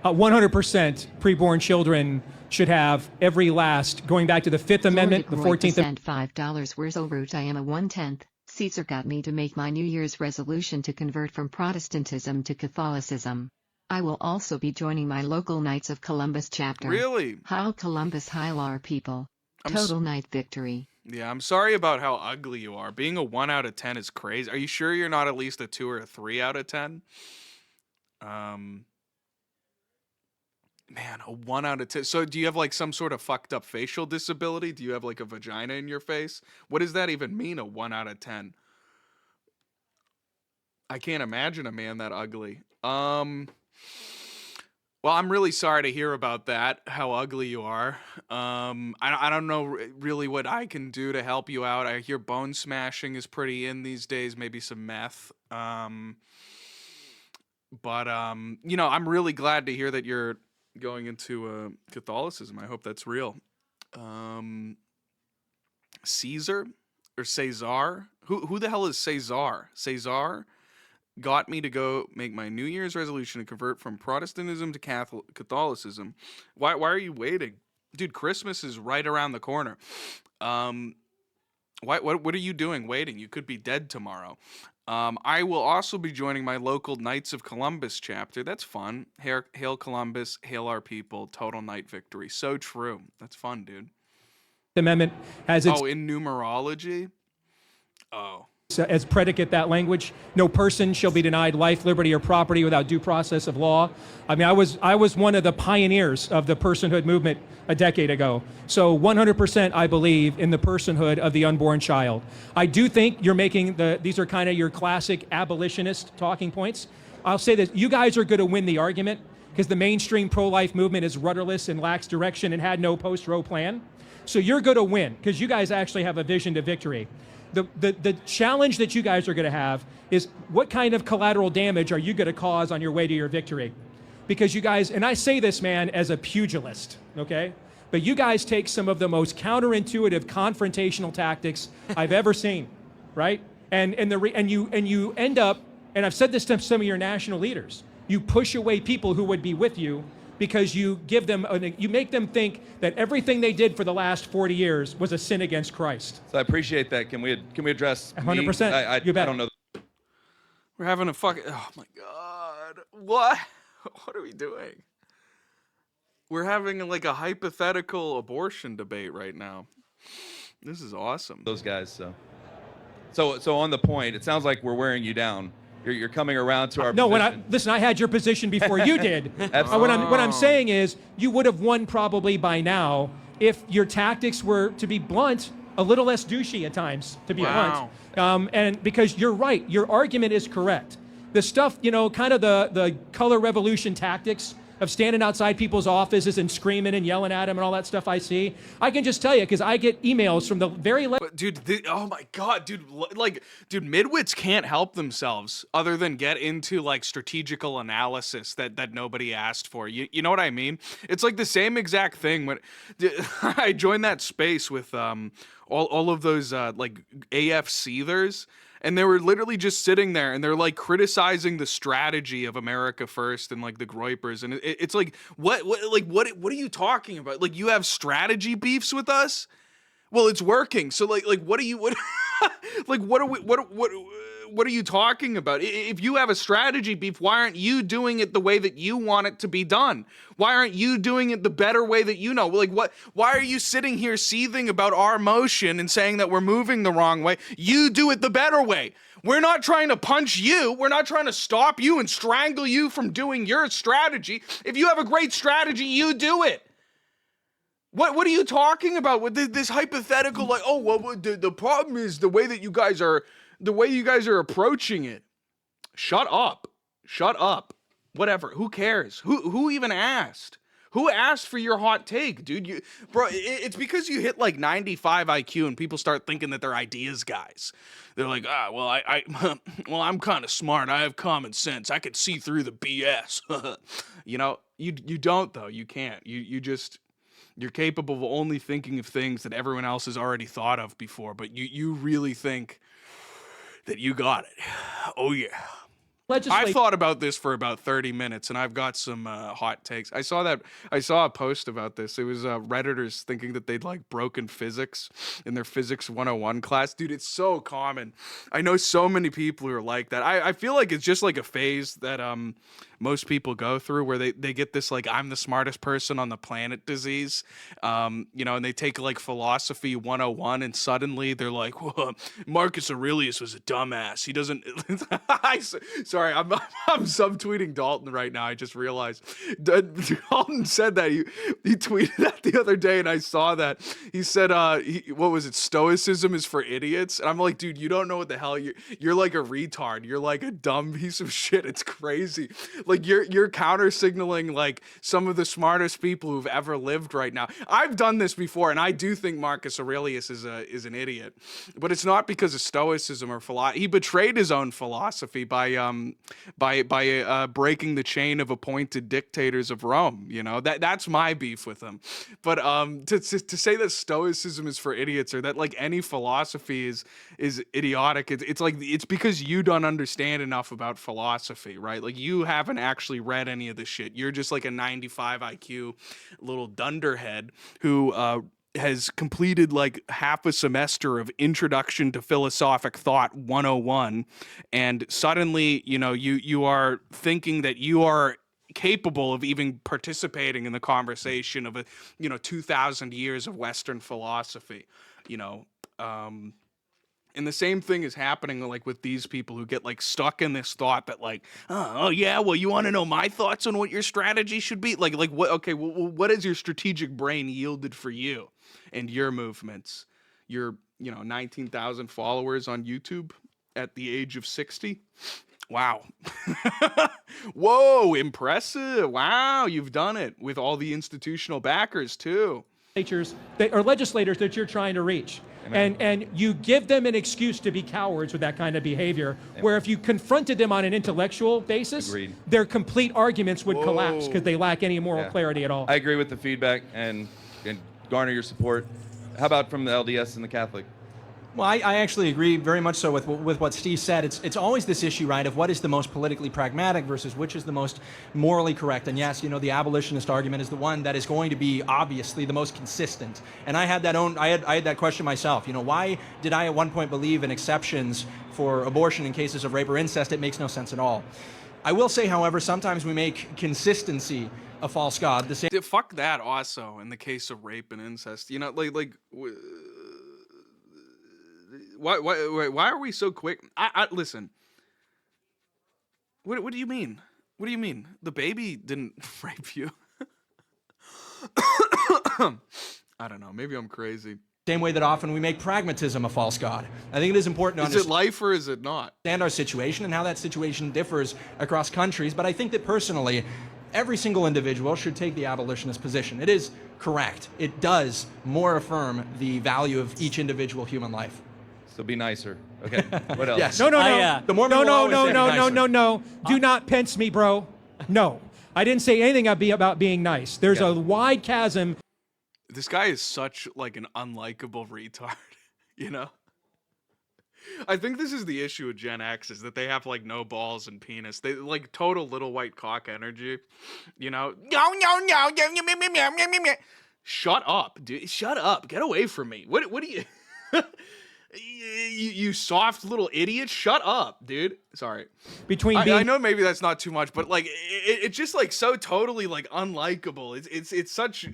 100% preborn children should have every last, going back to the Fifth Amendment, the 14th Amendment. $5 Wurzelroot. I am a 1/10. Caesar got me to make my New Year's resolution to convert from Protestantism to Catholicism. I will also be joining my local Knights of Columbus chapter. Really? Heil Columbus, heil our people. Total night victory. Yeah, I'm sorry about how ugly you are. Being a 1 out of 10 is crazy. Are you sure you're not at least a 2 or a 3 out of 10? Man, a 1 out of 10. So do you have like some sort of fucked up facial disability? Do you have like a vagina in your face? What does that even mean, a 1 out of 10? I can't imagine a man that ugly. Well, I'm really sorry to hear about that, how ugly you are. I don't know really what I can do to help you out. I hear bone smashing is pretty in these days, maybe some meth. But you know, I'm really glad to hear that you're going into Catholicism. I hope that's real. Caesar or Cesar? Who the hell is Cesar? Cesar got me to go make my New Year's resolution to convert from Protestantism to Catholicism. Why are you waiting? Dude, Christmas is right around the corner. What are you doing waiting? You could be dead tomorrow. I will also be joining my local Knights of Columbus chapter. That's fun. Hail Columbus, hail our people, total night victory. So true. That's fun, dude. The amendment has its in numerology? as predicate that language. No person shall be denied life, liberty, or property without due process of law. I mean, I was one of the pioneers of the personhood movement a decade ago. So 100% I believe in the personhood of the unborn child. I do think you're making these are kind of your classic abolitionist talking points. I'll say that you guys are going to win the argument because the mainstream pro-life movement is rudderless and lacks direction and had no post-Roe plan. So you're going to win because you guys actually have a vision to victory. The challenge that you guys are going to have is what kind of collateral damage are you going to cause on your way to your victory? Because you guys, and I say this, man, as a pugilist, okay? But you guys take some of the most counterintuitive confrontational tactics I've ever seen, right? And you end up, and I've said this to some of your national leaders, you push away people who would be with you because you give them, you make them think that everything they did for the last 40 years was a sin against Christ. So I appreciate that. Can we address 100%. You bet. I don't know. We're having a fucking, oh my God. What? What are we doing? We're having like a hypothetical abortion debate right now. This is awesome. Those guys, so on the point, it sounds like we're wearing you down. You're coming around to our position. Listen, I had your position before you did. What I'm saying is you would have won probably by now if your tactics were, to be blunt, a little less douchey at times, to be blunt. And because you're right, your argument is correct. The stuff, you know, kind of the color revolution tactics of standing outside people's offices and screaming and yelling at them and all that stuff I see. I can just tell you, because I get emails from the very left. Dude, oh my God, dude, dude, midwits can't help themselves other than get into like strategical analysis that nobody asked for. You know what I mean? It's like the same exact thing when I joined that space with all of those like AF Seethers. And they were literally just sitting there and they're like criticizing the strategy of America First and like the Groypers. And it's like, what are you talking about? Like, you have strategy beefs with us? Well, it's working. So like what are you talking about? If you have a strategy beef, why aren't you doing it the way that you want it to be done? Why aren't you doing it the better way that you know? Like, why are you sitting here seething about our motion and saying that we're moving the wrong way? You do it the better way. We're not trying to punch you. We're not trying to stop you and strangle you from doing your strategy. If you have a great strategy, you do it. What are you talking about with this hypothetical, like, oh, well, the problem is the way you guys are approaching it. Shut up. Whatever. Who cares? Who even asked? Who asked for your hot take, dude? Bro, it's because you hit like 95 IQ and people start thinking that they're ideas guys. They're like, I'm kind of smart. I have common sense. I could see through the BS. You know, you don't though. You can't. You're capable of only thinking of things that everyone else has already thought of before, but you really think that you got it. Oh, yeah. I thought about this for about 30 minutes, and I've got some hot takes. I saw a post about this. It was Redditors thinking that they'd like broken physics in their Physics 101 class. Dude, it's so common. I know so many people who are like that. I feel like it's just like a phase that most people go through, where they get this like I'm the smartest person on the planet disease, you know, and they take like philosophy 101, and suddenly they're like, whoa, Marcus Aurelius was a dumbass. He doesn't. Sorry, I'm subtweeting Dalton right now. I just realized Dalton said that he tweeted that the other day, and I saw that he said what was it? Stoicism is for idiots. And I'm like, dude, you don't know what the hell you're like a retard. You're like a dumb piece of shit. It's crazy. Like you're counter signaling like some of the smartest people who've ever lived right now. I've done this before, and I do think Marcus Aurelius is an idiot, but it's not because of stoicism or philosophy. He betrayed his own philosophy by breaking the chain of appointed dictators of Rome. You know, that's my beef with him. But to say that stoicism is for idiots, or that like any philosophy is idiotic, it's like it's because you don't understand enough about philosophy, right? Like you haven't actually read any of this shit. You're just like a 95 IQ little dunderhead who has completed like half a semester of Introduction to Philosophic Thought 101, and suddenly, you know, you are thinking that you are capable of even participating in the conversation of 2,000 years of Western philosophy, you know. And the same thing is happening like with these people who get like stuck in this thought that like, oh yeah, well, you want to know my thoughts on what your strategy should be? Like what? Okay, well, what has your strategic brain yielded for you and your movements? Your 19,000 followers on YouTube at the age of 60. Wow. Whoa, impressive. Wow, you've done it with all the institutional backers too. Legislators that you're trying to reach. And you give them an excuse to be cowards with that kind of behavior, where if you confronted them on an intellectual basis, their complete arguments would collapse because they lack any moral clarity at all. I agree with the feedback and garner your support. How about from the LDS and the Catholic? Well, I actually agree very much so with what Steve said. It's always this issue, right, of what is the most politically pragmatic versus which is the most morally correct. And yes, the abolitionist argument is the one that is going to be obviously the most consistent. And I had that question myself. Why did I at one point believe in exceptions for abortion in cases of rape or incest? It makes no sense at all. I will say, however, sometimes we make consistency a false god. The same. Fuck that. Also, in the case of rape and incest, Why are we so quick? I listen. What do you mean? What do you mean? The baby didn't rape you? I don't know. Maybe I'm crazy. Same way that often we make pragmatism a false god. I think it is important to understand. Is it life or is it not? Understand our situation and how that situation differs across countries. But I think that personally, every single individual should take the abolitionist position. It is correct. It does more affirm the value of each individual human life. So be nicer. Okay. What else? Yes. No. The Mormon will always say No. Do not Pence me, bro. No. I didn't say anything about being nice. There's a wide chasm. This guy is such like an unlikable retard, I think this is the issue with Gen X, is that they have like no balls and penis. They like total little white cock energy, No. Shut up, dude. Shut up. Get away from me. What do you... You soft little idiot, shut up, dude. Sorry. I know maybe that's not too much, but like it's just like so totally like unlikable. It's such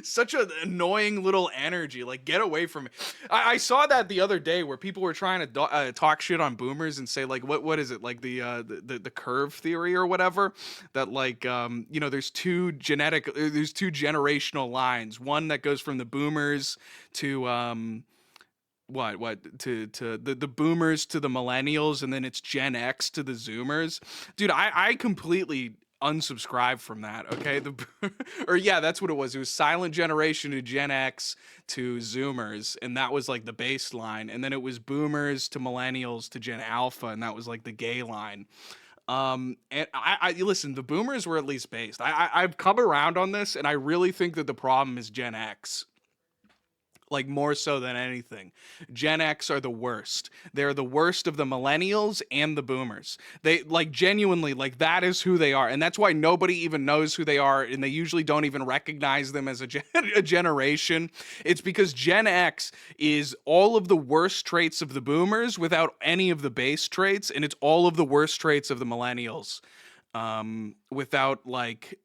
such an annoying little energy. Like, get away from me. I saw that the other day where people were trying to talk shit on boomers and say like what is it, like the curve theory or whatever, that like there's two generational lines, one that goes from the boomers to the boomers to the millennials, and then it's Gen X to the Zoomers. Dude, I completely unsubscribe from that, okay? That's what it was. It was silent generation to Gen X to Zoomers, and that was like the baseline. And then it was boomers to millennials to Gen Alpha, and that was like the gay line. And I listen, the boomers were at least based. I've come around on this, and I really think that the problem is Gen X. Like, more so than anything. Gen X are the worst. They're the worst of the millennials and the boomers. They, like, genuinely, like, that is who they are. And that's why nobody even knows who they are, and they usually don't even recognize them as a generation. It's because Gen X is all of the worst traits of the boomers without any of the base traits, and it's all of the worst traits of the millennials. without like,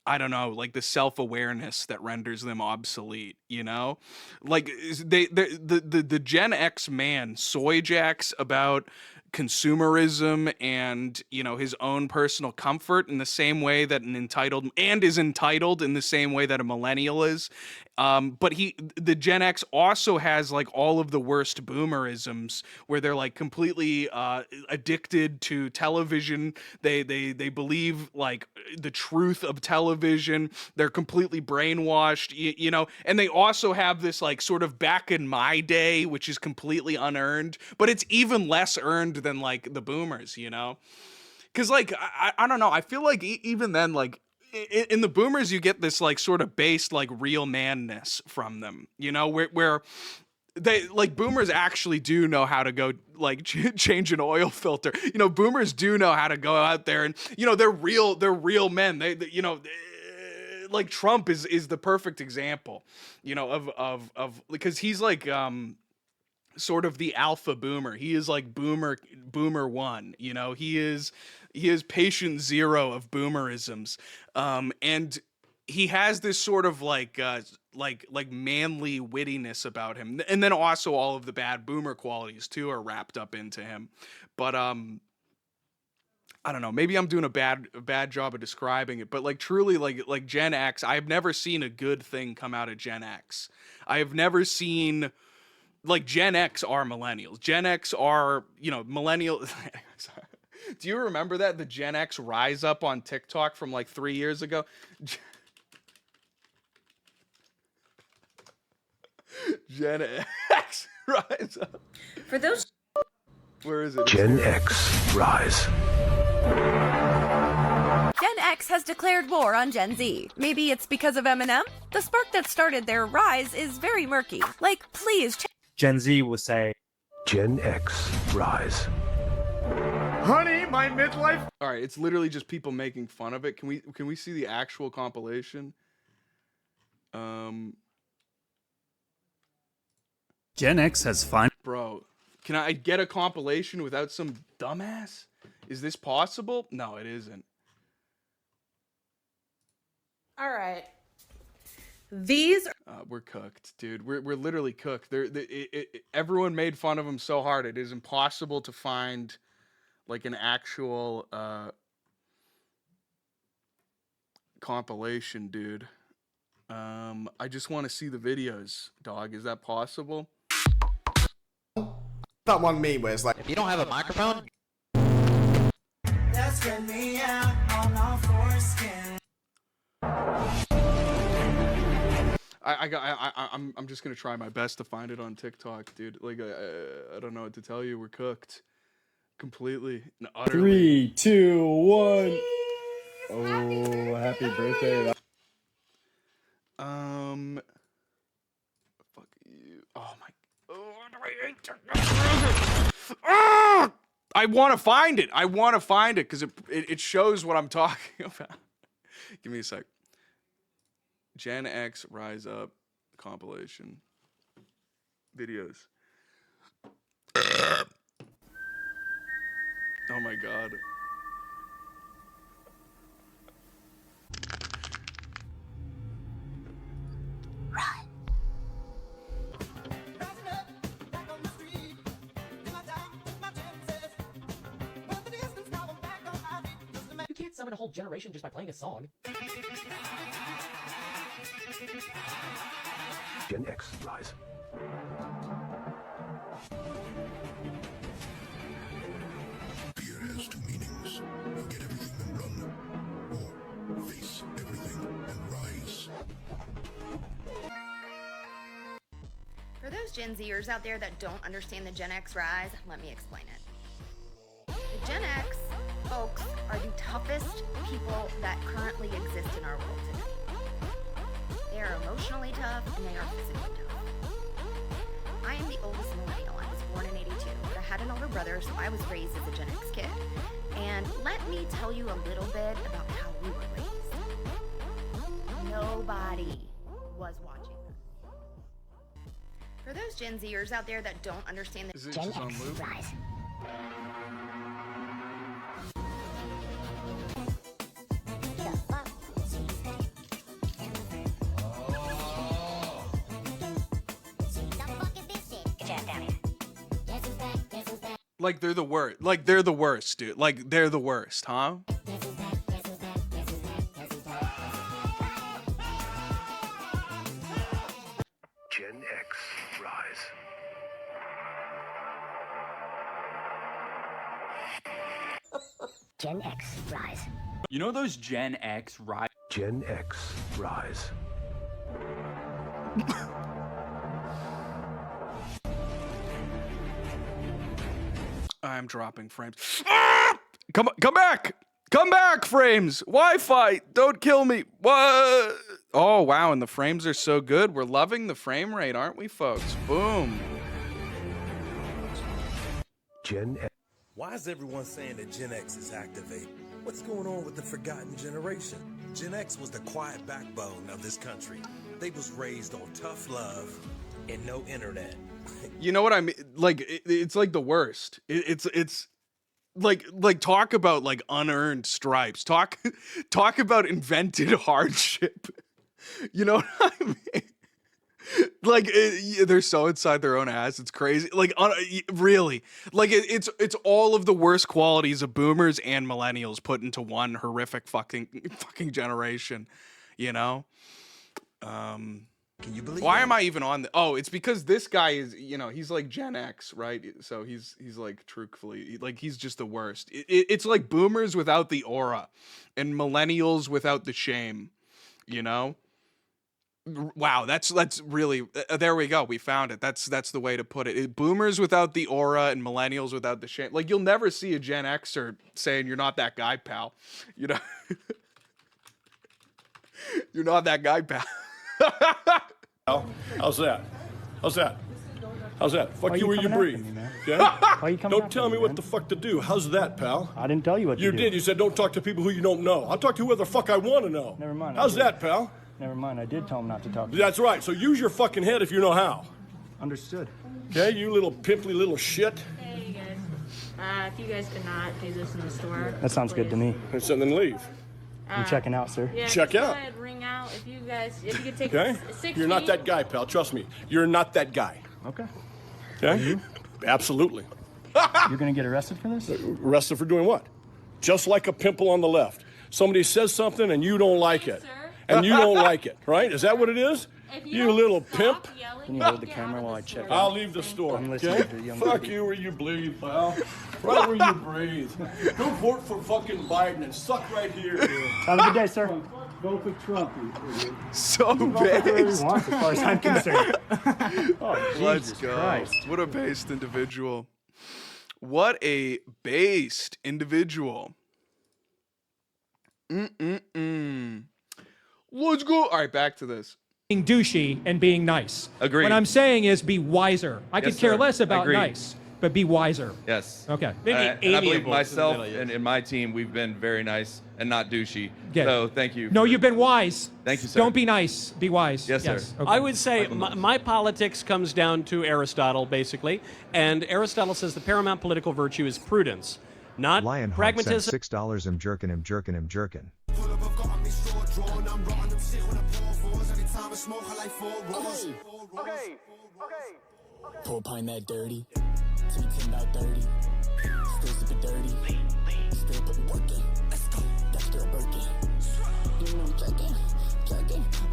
I don't know, like the self-awareness that renders them obsolete, you know? Like the Gen X man soy jacks about consumerism and, you know, his own personal comfort in the same way that is entitled in the same way that a millennial is. But the Gen X also has like all of the worst boomerisms where they're like completely addicted to television. They believe like the truth of television. They're completely brainwashed, you know, and they also have this like sort of back in my day, which is completely unearned, but it's even less earned than like the boomers, you know? Because like, I don't know, I feel like even then, like, in the boomers you get this like sort of based like real manness from them, you know, where they like boomers actually do know how to go like change an oil filter, you know. Boomers do know how to go out there and, you know, they're real men. They you know, like Trump is the perfect example, you know, of because he's like sort of the alpha boomer. He is like boomer one, you know. He is patient zero of boomerisms, and he has this sort of like manly wittiness about him, and then also all of the bad boomer qualities too are wrapped up into him. But I don't know, maybe I'm doing a bad job of describing it, but like truly like Gen X, I've never seen a good thing come out of Gen X. I have never seen, like, Gen X are millennials. Gen X are, you know, millennial. Do you remember that? The Gen X rise up on TikTok from like 3 years ago? Gen X rise up. For those. Where is it? Gen X rise. Gen X has declared war on Gen Z. Maybe it's because of Eminem? The spark that started their rise is very murky. Like, please. Gen Z will say, Gen X rise. Honey, my midlife. All right, it's literally just people making fun of it. Can we see the actual compilation? Gen X has fun. Bro, can I get a compilation without some dumbass? Is this possible? No, it isn't. All right. These we're cooked, dude. We're literally cooked. Everyone made fun of him so hard. It is impossible to find like an actual compilation, dude. I just want to see the videos, dog. Is that possible? That one meme where it's like, if you don't have a microphone, let's get me out on our foreskin. I'm just gonna try my best to find it on TikTok, dude. Like I don't know what to tell you. We're cooked, completely and utterly. 3, 2, 1. Oh, happy birthday! Fuck you. Oh my. Oh, I hate technology. I want to find it. I want to find it because it shows what I'm talking about. Give me a sec. Gen X Rise Up compilation videos. Oh my god. You can't summon a whole generation just by playing a song. Gen X rise. Fear has two meanings. Forget everything and run. Or face everything and rise. For those Gen Zers out there that don't understand the Gen X rise, let me explain it. The Gen X folks are the toughest people that currently exist in our world today. They are emotionally tough and they are physically tough. I am the oldest millennial. I was born in 82, but I had an older brother, so I was raised as a Gen X kid. And let me tell you a little bit about how we were raised. Nobody was watching us. For those Gen Zers out there that don't understand the Gen X rise. Like they're the worst. Like they're the worst, dude. Like they're the worst, huh? Gen X rise. Gen X rise. You know those Gen X rise? Gen X rise. I'm dropping frames. Ah! Come back! Come back, frames! Wi-Fi! Don't kill me! What? Oh, wow, and the frames are so good. We're loving the frame rate, aren't we, folks? Boom. Gen X. Why is everyone saying that Gen X is activated? What's going on with the forgotten generation? Gen X was the quiet backbone of this country. They was raised on tough love and no internet. You know what I mean? Like, it's like the worst. It's like talk about like unearned stripes. Talk about invented hardship. You know what I mean? Like they're so inside their own ass. It's crazy. Like really, like it's all of the worst qualities of boomers and millennials put into one horrific fucking generation. You know. Can you believe Why that? am I even on the? Oh, it's because this guy is, you know, he's like Gen X, right? So he's like truthfully, like he's just the worst. It's like boomers without the aura, and millennials without the shame. You know. Wow, that's really there we go. We found it. That's the way to put it. Boomers without the aura and millennials without the shame. Like you'll never see a Gen Xer saying you're not that guy, pal. You know. You're not that guy, pal. How's that? How's that? How's that? Fuck you where you breathe. Okay? Why you coming Don't after tell me me, what man? the fuck to do. How's that, pal? I didn't tell you what to You do. did. You said don't talk to people who you don't know. I'll talk to whoever the fuck I want to know. Never mind. How's that, pal? Never mind. I did tell him not to talk to you. That's right. So use your fucking head if you know how. Understood. Okay, you little pimply little shit. Hey, you guys. If you guys could not do this in the store. That sounds good to me. So then leave. I'm checking out, sir. Yeah, Check go out. ahead, ring out. If you could take Okay? 6 You're not feet. that guy, pal. Trust me. You're not that guy. Okay. Okay? Absolutely. You're gonna get arrested for this? Arrested for doing what? Just like a pimple on the left. Somebody says something and you don't like it. And you don't like it, right? Is that what it is? You little pimp. Can you hold the camera while I check out? I'll leave the store. I'm listening Okay? to the young Fuck lady. you where you bleed, pal. Right where you breathe. Go vote for fucking Biden and suck right here. Have a good day, sir. Vote for Trump, you idiot. So You can vote for whoever you based. want, as far as I'm concerned. Oh, Let's Jesus go. Christ. What a based individual. What a based individual. Let's go. All right, back to this. Being douchey and being nice. Agreed. What I'm saying is be wiser. I could Yes, care sir. less about Agreed. nice, but be wiser. Yes. Okay. And I believe myself and my team, we've been very nice and not douchey. Get it. So thank you. No, you've been wise. Thank you, sir. Don't be nice. Be wise. Yes, sir. Okay. I would say my politics comes down to Aristotle, basically. And Aristotle says the paramount political virtue is prudence, not Lionheart pragmatism. sent $6. I'm jerking. Pull pint that dirty. Till 10 out 30. Still sipping dirty. Still putting work in. Let's go. That's still Birkin. You know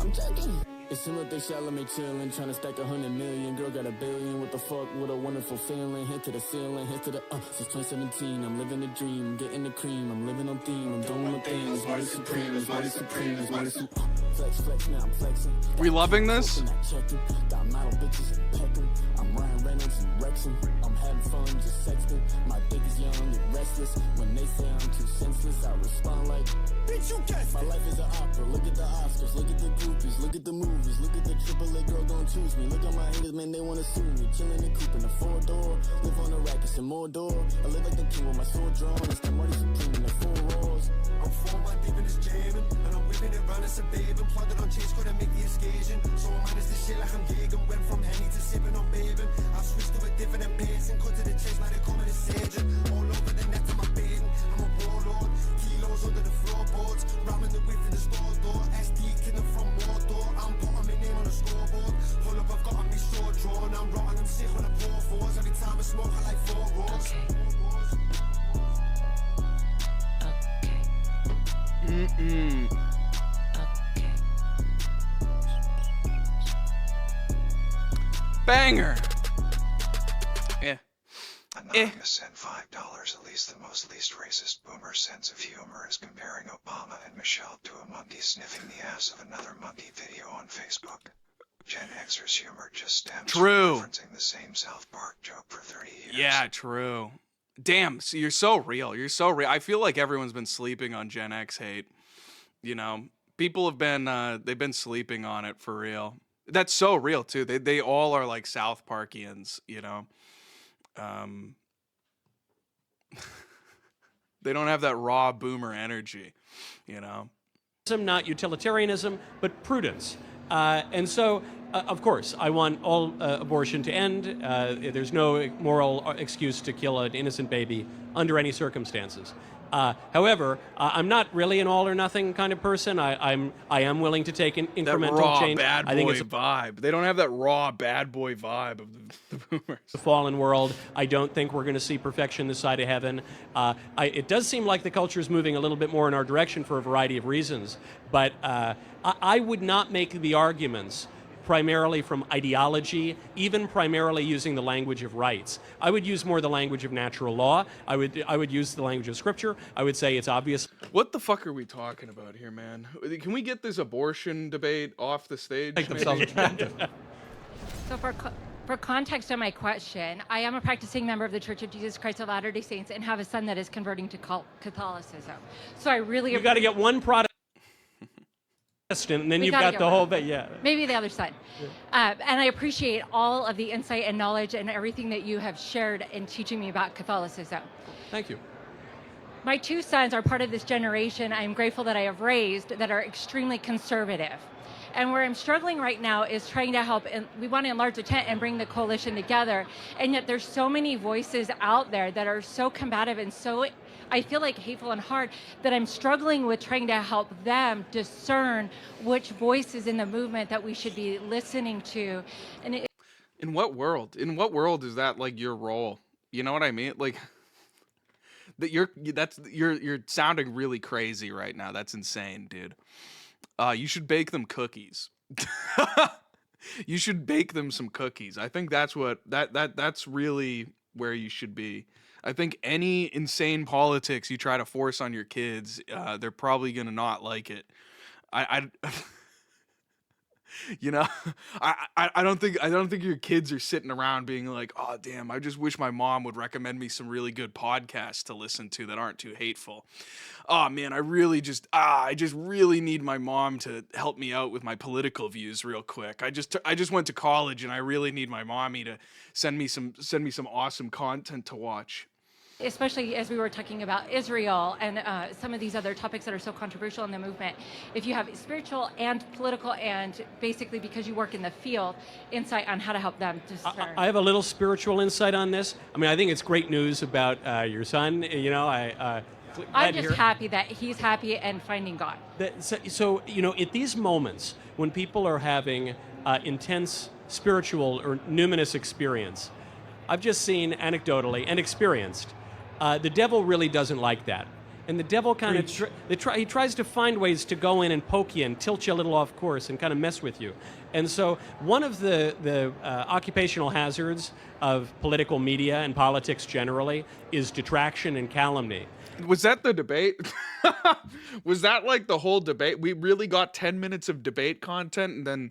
I'm jerking. It's him with the shallow me chillin', tryna stack 100 million. Girl got $1 billion. What the fuck? What a wonderful feeling. Hit to the ceiling, hit to the Since 2017, I'm living the dream, getting the cream. I'm living on theme, I'm doing my thing. It's mighty supreme, it's mighty supreme, it's mighty supreme. Flex, now I'm flexing. We loving this? Got model bitches pecking. I'm Ryan Reynolds and Rexing. I'm having fun, just sexting. My dick is young and restless. When they say I'm too senseless, I respond like, bitch, you guess. My life is an opera. Look at the Oscars, look at the groupies, look at the movies, look at the AAA girl gon' choose me. Look at my haters, man, they wanna sue me. Chillin' and coopin' a 4-door. Live on the rack, it's a more door. I live like the king with my sword drawn. It's the money supreme in the 4 roars. I'm 4 months deep in this jamming, and I'm whipping it round as a babe. And plotted on chase, gotta make the escasion. So I'm minus this shit like I'm gigging. Went from Henny to sipping on babing. I switched to a different pace and cut to the chase, now they call me the Sage. All over the net to my bathing. I'm a warlord, kilos under the floorboards. Ramming the whip in the store door. SD killing from Mordor. I'm putting my name on the scoreboard. Pull up, I've got me sword drawn. I'm rotting, I'm sick when I pour fours. Every time I smoke, I like 4 roars. Banger. Yeah. Anonymous sent $5. At least the least racist boomer sense of humor is comparing Obama and Michelle to a monkey sniffing the ass of another monkey video on Facebook. Gen Xers humor just stems from referencing the same South Park joke for 30 years. Yeah, true. Damn, so you're so real. You're so real. I feel like everyone's been sleeping on Gen X hate. You know, people have been they've been sleeping on it for real. That's so real too. They all are like South Parkians, you know. They don't have that raw boomer energy, you know. Not utilitarianism, but prudence. And so, of course, I want all abortion to end. There's no moral excuse to kill an innocent baby under any circumstances. However, I'm not really an all or nothing kind of person. I am willing to take an incremental that raw change. bad boy I think it's vibe. They don't have that raw bad boy vibe of the boomers. The fallen world. I don't think we're going to see perfection this side of heaven. It does seem like the culture is moving a little bit more in our direction for a variety of reasons. But I would not make the arguments primarily from ideology, even primarily using the language of rights. I would use more the language of natural law. I would use the language of scripture. I would say it's obvious. What the fuck are we talking about here, man? Can we get this abortion debate off the stage? Make themselves attractive. So for context on my question, I am a practicing member of the Church of Jesus Christ of Latter-day Saints and have a son that is converting to Catholicism. So I really... You got to get one product. And then you've got the whole bit, yeah. Maybe the other side. And I appreciate all of the insight and knowledge and everything that you have shared in teaching me about Catholicism. Thank you. My two sons are part of this generation I'm grateful that I have raised that are extremely conservative. And where I'm struggling right now is trying to help, and we want to enlarge the tent and bring the coalition together. And yet there's so many voices out there that are so combative and so, I feel like, hateful and hard, that I'm struggling with trying to help them discern which voices in the movement that we should be listening to. And in what world? In what world is that like your role? You know what I mean? Like that you're sounding really crazy right now. That's insane, dude. You should bake them cookies. You should bake them some cookies. I think that's what that's really where you should be. I think any insane politics you try to force on your kids, they're probably gonna not like it. I you know, I don't think your kids are sitting around being like, oh damn, I just wish my mom would recommend me some really good podcasts to listen to that aren't too hateful. Oh man, I just really need my mom to help me out with my political views real quick. I just went to college and I really need my mommy to send me some awesome content to watch. especially as we were talking about Israel and some of these other topics that are so controversial in the movement, if you have spiritual and political and basically because you work in the field, insight on how to help them discern. I have a little spiritual insight on this. I mean, I think it's great news about your son. You know, I'm just happy that he's happy and finding God. So, you know, at these moments when people are having intense spiritual or numinous experience, I've just seen anecdotally and experienced, the devil really doesn't like that. And the devil kind of, he tries to find ways to go in and poke you and tilt you a little off course and kind of mess with you. And so one of the occupational hazards of political media and politics generally is detraction and calumny. Was that the debate? Was that like the whole debate? We really got 10 minutes of debate content and then,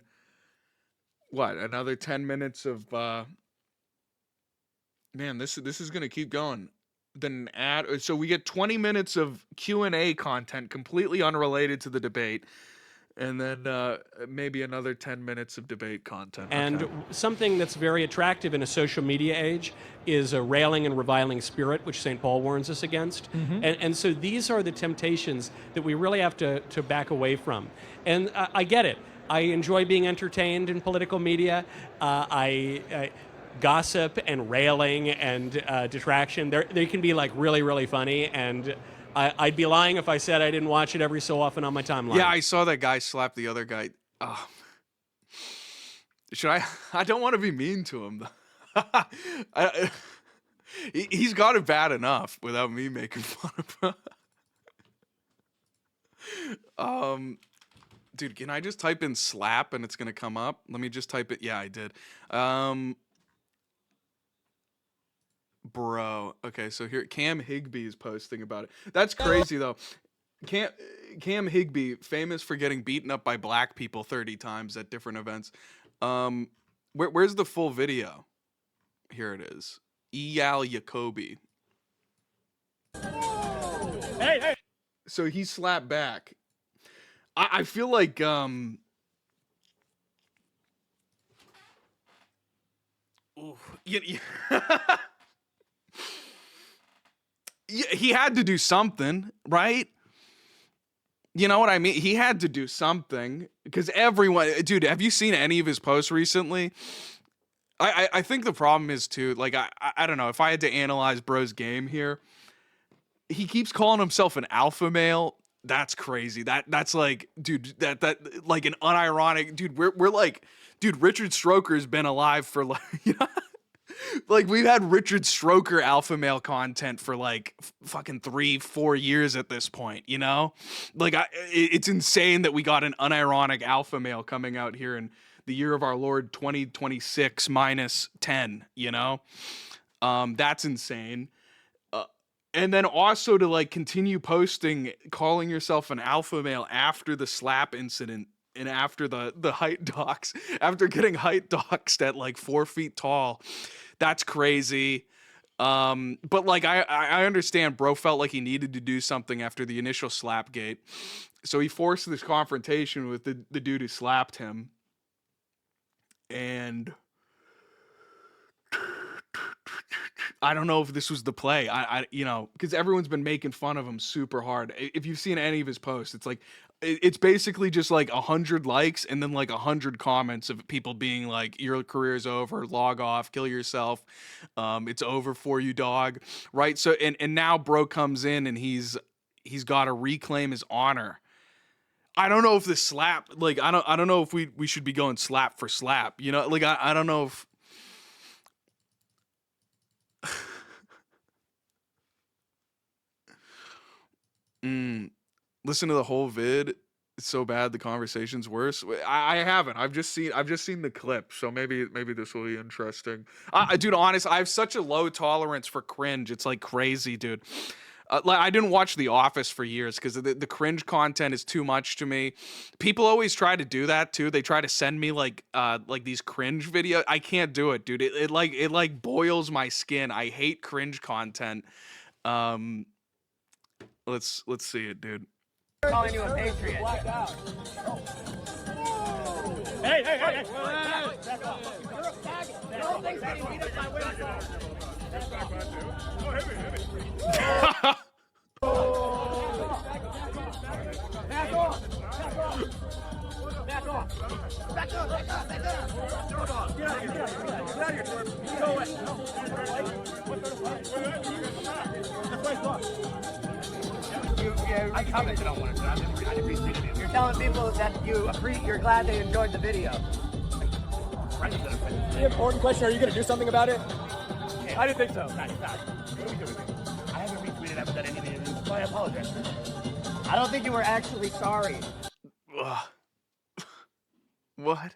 what, another 10 minutes of, man, this is going to keep going. Then so we get 20 minutes of Q&A content completely unrelated to the debate. And then maybe another 10 minutes of debate content. And something that's very attractive in a social media age is a railing and reviling spirit, which St. Paul warns us against. Mm-hmm. And so these are the temptations that we really have to back away from. And I get it. I enjoy being entertained in political media. I gossip and railing and detraction, they can be like really, really funny. And I'd be lying if I said I didn't watch it every so often on my timeline. Yeah, I saw that guy slap the other guy. Should I? I don't want to be mean to him. He's got it bad enough without me making fun of him. Dude, can I just type in slap and it's gonna come up? Let me just type it. Yeah, I did. Bro. Okay, so here Cam Higbee is posting about it. That's crazy though. Cam Higbee, famous for getting beaten up by black people 30 times at different events. Where's the full video? Here it is. Eyal Jacoby. Hey! So he slapped back. I feel like ooh, yeah, he had to do something, right? You know what I mean? He had to do something because everyone, dude, have you seen any of his posts recently? I think the problem is too, like, I don't know, if I had to analyze bro's game here, he keeps calling himself an alpha male. That's crazy. That's like, dude, that like an unironic, dude, we're like, dude, Richard Stroker's been alive for like, you know, like we've had Richard Stroker alpha male content for like fucking 3-4 years at this point, you know? Like it's insane that we got an unironic alpha male coming out here in the year of our Lord 2026 minus 10, you know? That's insane. And then also to like continue posting, calling yourself an alpha male after the slap incident and after the height docs, after getting height doxed at like 4 feet tall. That's crazy. But like I understand bro felt like he needed to do something after the initial slap gate. So he forced this confrontation with the dude who slapped him. And I don't know if this was the play. I you know, because everyone's been making fun of him super hard. If you've seen any of his posts, it's like it's basically just like 100 likes and then like 100 comments of people being like, your career's over, log off, kill yourself, it's over for you, dog. Right? So and now bro comes in and he's got to reclaim his honor. I don't know if this slap, like I don't know if we should be going slap for slap, you know, like I don't know if listen to the whole vid. It's so bad the conversation's worse. I haven't. I've just seen the clip, so maybe this will be interesting. Dude, honest, I have such a low tolerance for cringe. It's like crazy, dude. Like I didn't watch The Office for years because the cringe content is too much to me. People always try to do that too. They try to send me like these cringe videos. I can't do it, dude. It like boils my skin. I hate cringe content. Let's see it, dude. Calling you a patriot. Hey! Back off! Back off! Back up! Back up! Back up! Get out of here! Get out of here! Get out of here! Go away! I commented on one of them. I appreciate it. You're telling people that you're glad they enjoyed the video. The important question, are you going to do something about it? I didn't think so. What are we doing? I haven't retweeted, I haven't done anything, so I apologize. I don't think you were actually sorry. What?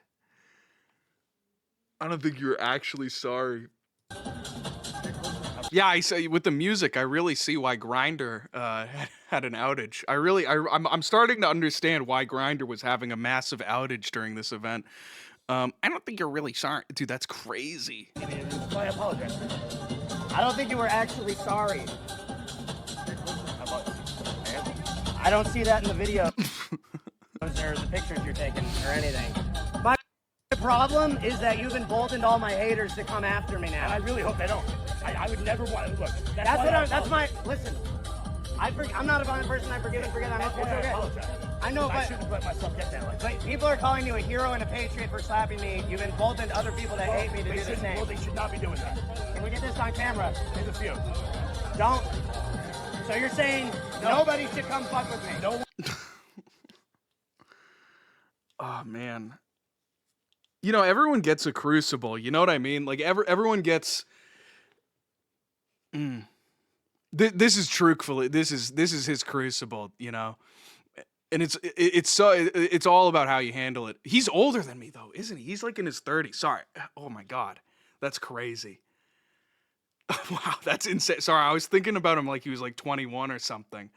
I don't think you're actually sorry. Yeah, I say with the music, I really see why Grindr had an outage. I'm starting to understand why Grindr was having a massive outage during this event. I don't think you're really sorry, dude. That's crazy. So I apologize. I don't think you were actually sorry. I don't see that in the video. Or the pictures you're taking or anything. My problem is that you've emboldened all my haters to come after me now. I really hope they don't. I would never want to look. Listen. I'm not a violent person. I forgive and forget. It's okay. I know, I shouldn't let myself get that. But people are calling you a hero and a patriot for slapping me. You've emboldened other people that hate me to do the same. Well, they should not be doing that. Can we get this on camera? There's a few. Don't. So you're saying nobody should come fuck with me? No. Oh man. You know, everyone gets a crucible. You know what I mean? Like everyone gets. This is truthfully. This is his crucible. You know, And it's all about how you handle it. He's older than me though, isn't he? He's like in his 30s. Sorry. Oh my God. That's crazy. Wow, that's insane. Sorry, I was thinking about him like he was like 21 or something.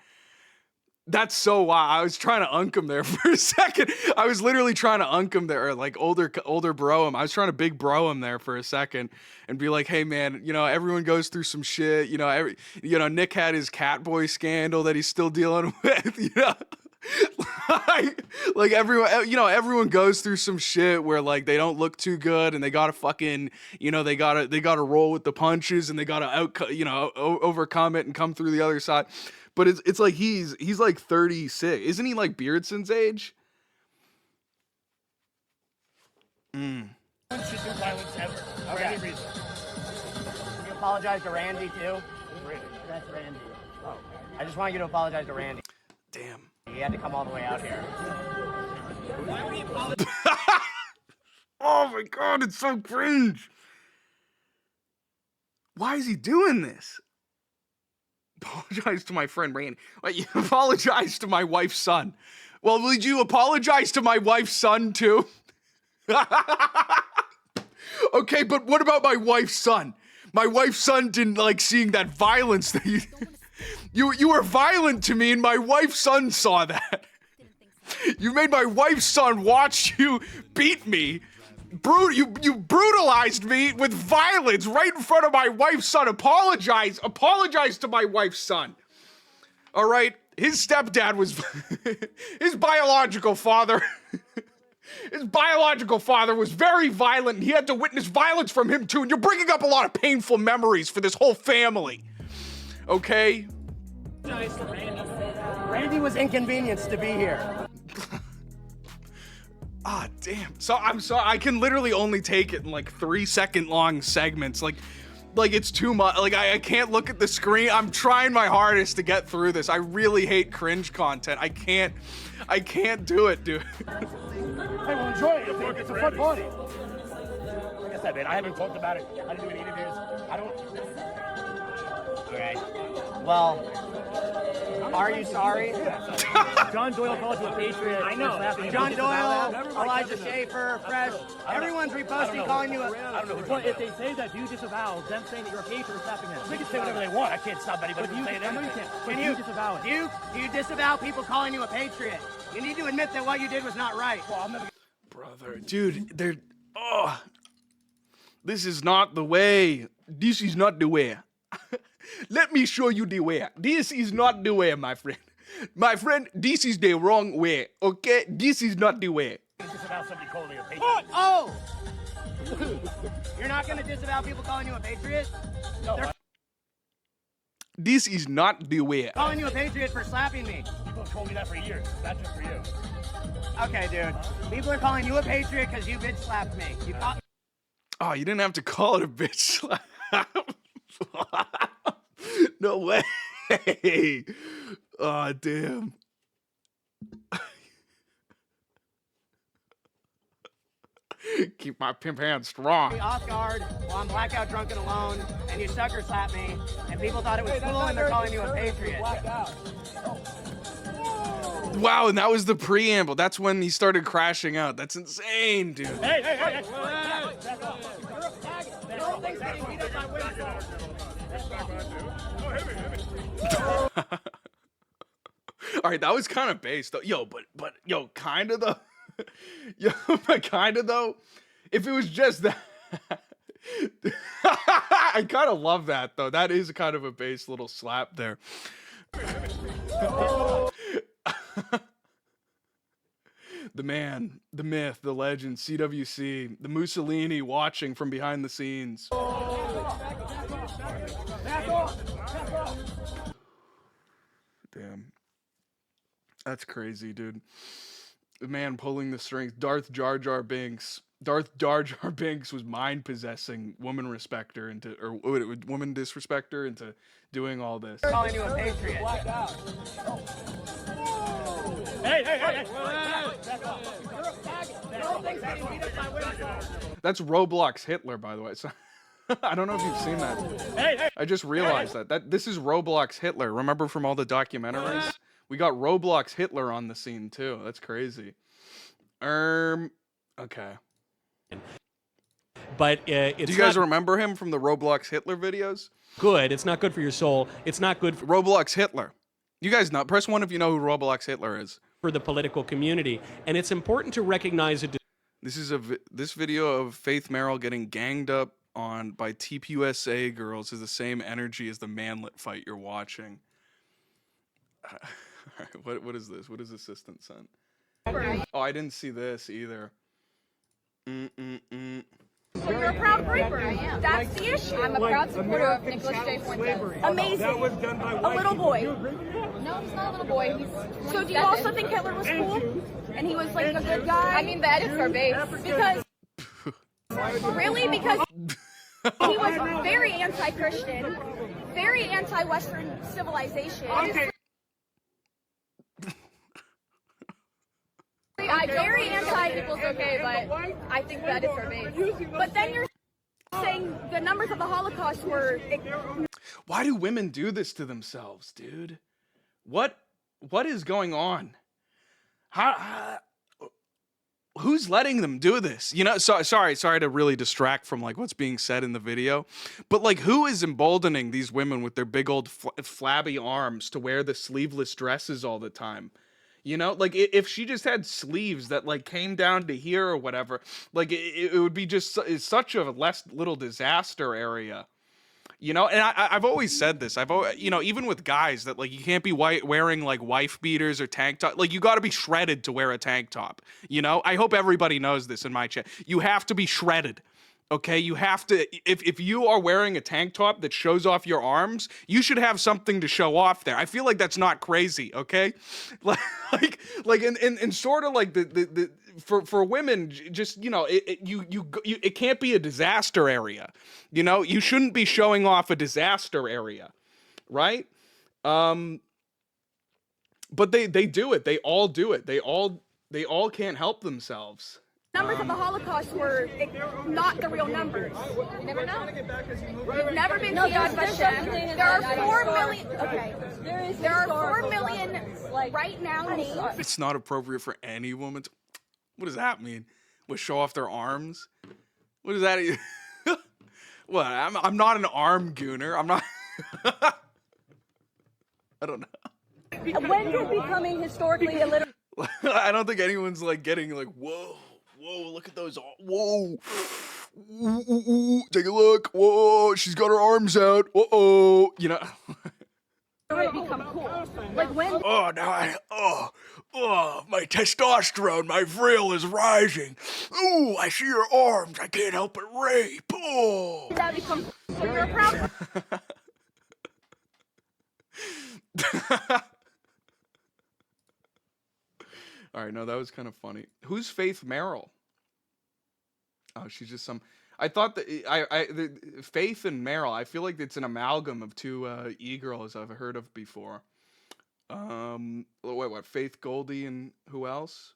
That's so wild. I was trying to unk him there for a second. I was literally trying to unk him there, or like older bro him. I was trying to big bro him there for a second and be like, hey man, you know, everyone goes through some shit. You know, Nick had his Catboy scandal that he's still dealing with, you know. like everyone, you know, everyone goes through some shit where like they don't look too good and they gotta fucking, you know, they gotta roll with the punches and they gotta overcome it and come through the other side. But it's like he's like 36. Isn't he like Beardson's age? Should do violence ever. For any reason. You apologize to Randy too? That's Randy. Oh. I just want you to apologize to Randy. Damn. He had to come all the way out here. Why would he apologize? Oh my God, it's so cringe. Why is he doing this? Apologize to my friend Randy. Wait, you apologize to my wife's son. Well, would you apologize to my wife's son too? Okay, but what about my wife's son? My wife's son didn't like seeing that violence that you were violent to me and my wife's son saw that. You made my wife's son watch you beat me. You brutalized me with violence right in front of my wife's son. Apologize to my wife's son. All right, his stepdad was his biological father. His biological father was very violent, and he had to witness violence from him too. And you're bringing up a lot of painful memories for this whole family. Okay? Randy was inconvenienced to be here. Ah, damn. So I'm sorry. I can literally only take it in like 3-second long segments. Like it's too much. Like I can't look at the screen. I'm trying my hardest to get through this. I really hate cringe content. I can't do it, dude. Hey, well, enjoy it. It's a fun party. Like I said, man, I haven't talked about it. I didn't do any interviews. I don't. Okay. Well, are you sorry? John Doyle called you a patriot. I know. John Doyle, Elijah Schaefer, Fresh. Everyone's reposting calling you a... I don't know. But if they say that, do you disavow them saying that you're a patriot or slapping them? They can say whatever they want. I can't stop anybody from saying anything. Can you disavow it? Do you disavow people calling you a patriot? You need to admit that what you did was not right. Well, I'm never... Brother, dude, they're... Oh, this is not the way. This is not the way. Let me show you the way. This is not the way, my friend. My friend, this is the wrong way, okay? This is not the way. Disavow somebody calling you a patriot. Oh! You're not going to disavow people calling you a patriot? No. This is not the way. Calling you a patriot for slapping me. People have told me that for years. Not just for you. Okay, dude. People are calling you a patriot because you bitch slapped me. Oh, you didn't have to call it a bitch slap. No way. Oh, damn. Keep my pimp hand strong. Off guard while I'm blackout drunk and alone, and you sucker slap me, and people thought it was cool, and they're calling you a patriot. Wow, and that was the preamble. That's when he started crashing out. That's insane, dude. Hey. All right, that was kind of base though. Yo, but kind of though. Yo, but kind of though. If it was just that, I kind of love that though. That is kind of a base little slap there. The man, the myth, the legend, CWC, the Mussolini watching from behind the scenes. Damn. That's crazy, dude. The man pulling the strings. Darth Jar Jar Binks. Darth Jar Jar Binks was mind-possessing woman respecter into, or woman disrespecter into doing all this. Calling you a patriot. Hey. That's Roblox Hitler, by the way. So, I don't know if you've seen that. Hey. I just realized that this is Roblox Hitler. Remember from all the documentaries We got Roblox Hitler on the scene too. That's crazy. Okay. But do you guys remember him from the Roblox Hitler videos? Good. It's not good for your soul. It's not good for Roblox Hitler. You guys know. Press 1 if you know who Roblox Hitler is. For the political community, and it's important to recognize it. This is this video of Faith Merrill getting ganged up on by TPUSA girls is the same energy as the manlet fight you're watching. All right, what is this? What is assistant sent? Oh, I didn't see this either. So you're a proud Reaper. I am. That's the issue. I'm a proud supporter of Nicholas J. Fuentes. Amazing. That was done by a little boy. No, he's not a little boy. So do you also think Hitler was cool? And he was like a good guy? I mean, the edits are based. Because... Really? Because he was very anti-Christian, very anti-Western civilization. Okay. I'm very anti-people's okay, but I think that is our base. But then you're saying the numbers of the Holocaust were... Why do women do this to themselves, dude? What is going on? Who's letting them do this? You know, sorry to really distract from like what's being said in the video, but like who is emboldening these women with their big old flabby arms to wear the sleeveless dresses all the time? You know, like if she just had sleeves that like came down to here or whatever, like it would be just such a little disaster area. You know, and I've always said this. You know, even with guys that like you can't be wearing like wife beaters or tank top. Like you got to be shredded to wear a tank top. You know, I hope everybody knows this in my chat. You have to be shredded. Okay, you have to, if you are wearing a tank top that shows off your arms, you should have something to show off there. I feel like that's not crazy, okay? Like in sort of like for women, just, you know, it can't be a disaster area. You know, you shouldn't be showing off a disaster area, right? But they do it. They all do it. They all can't help themselves. Numbers of the Holocaust were not the real numbers. You never know. You've never been judged by Shem. There are 4 million. Okay. There are 4 million right now names. It's not appropriate for any woman to. What does that mean? Would show off their arms? What does that? What? I'm not an arm gooner. I'm not. I don't know. When did becoming historically illiterate? I don't think anyone's like getting like whoa. Whoa, look at those. Whoa. Ooh, take a look. Whoa, she's got her arms out. Uh-oh. You know. Become cool. Like when? Oh, now my testosterone, my vril is rising. Ooh, I see your arms. I can't help but rape. Oh. That becomes. So you're proud. All right, no, that was kind of funny. Who's Faith Merrill? Oh, she's just some. I thought that Faith and Merrill. I feel like it's an amalgam of two e-girls I've heard of before. What? Faith Goldie and who else?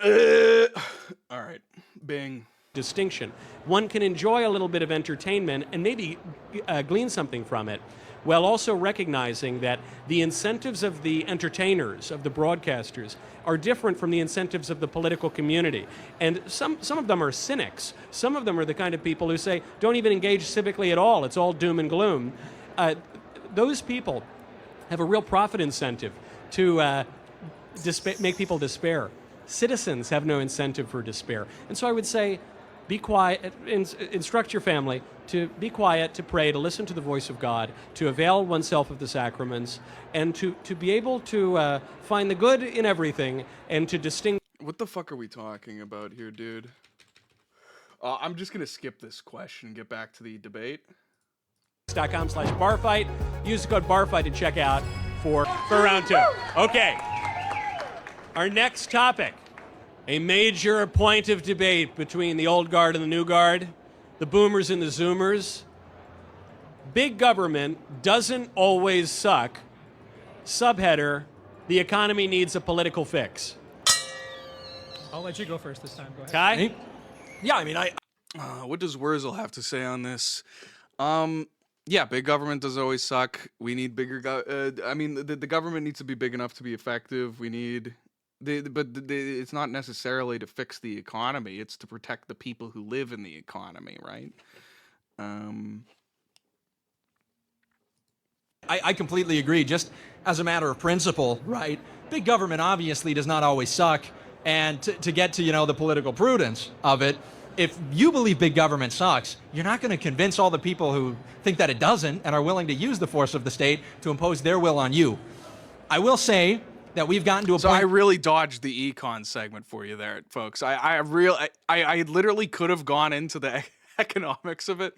All right, Bing. Distinction. One can enjoy a little bit of entertainment and maybe glean something from it, while also recognizing that the incentives of the entertainers, of the broadcasters, are different from the incentives of the political community. And some of them are cynics. Some of them are the kind of people who say, don't even engage civically at all. It's all doom and gloom. Those people have a real profit incentive to make people despair. Citizens have no incentive for despair. And so I would say, be quiet, instruct your family to be quiet, to pray, to listen to the voice of God, to avail oneself of the sacraments, and to be able to find the good in everything and to distinguish. What the fuck are we talking about here, dude? I'm just going to skip this question and get back to the debate. .com/barfight. Use the code barfight to check out for round 2. Okay. Our next topic. A major point of debate between the old guard and the new guard, the boomers and the zoomers. Big government doesn't always suck. Subheader, the economy needs a political fix. I'll let you go first this time. Go ahead. Kai? Yeah, I mean, what does Wurzel have to say on this? Yeah, big government does always suck. We need bigger. I mean, the government needs to be big enough to be effective. We need, it's not necessarily to fix the economy. It's to protect the people who live in the economy, right? I completely agree. Just as a matter of principle, right? Big government obviously does not always suck. And to get to, the political prudence of it, if you believe big government sucks, you're not going to convince all the people who think that it doesn't and are willing to use the force of the state to impose their will on you. I will say that we've gotten to a point. I really dodged the econ segment for you there, folks. I literally could have gone into the economics of it,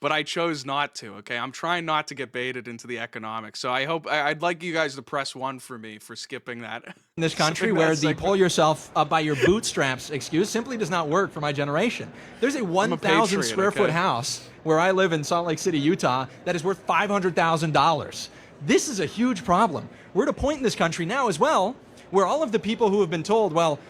but I chose not to. Okay, I'm trying not to get baited into the economics. So I'd like you guys to press 1 for me for skipping that. In this country, where the pull yourself up by your bootstraps excuse simply does not work for my generation. There's a 1,000 square foot house where I live in Salt Lake City, Utah, that is worth $500,000. This is a huge problem. We're at a point in this country now as well where all of the people who have been told, well,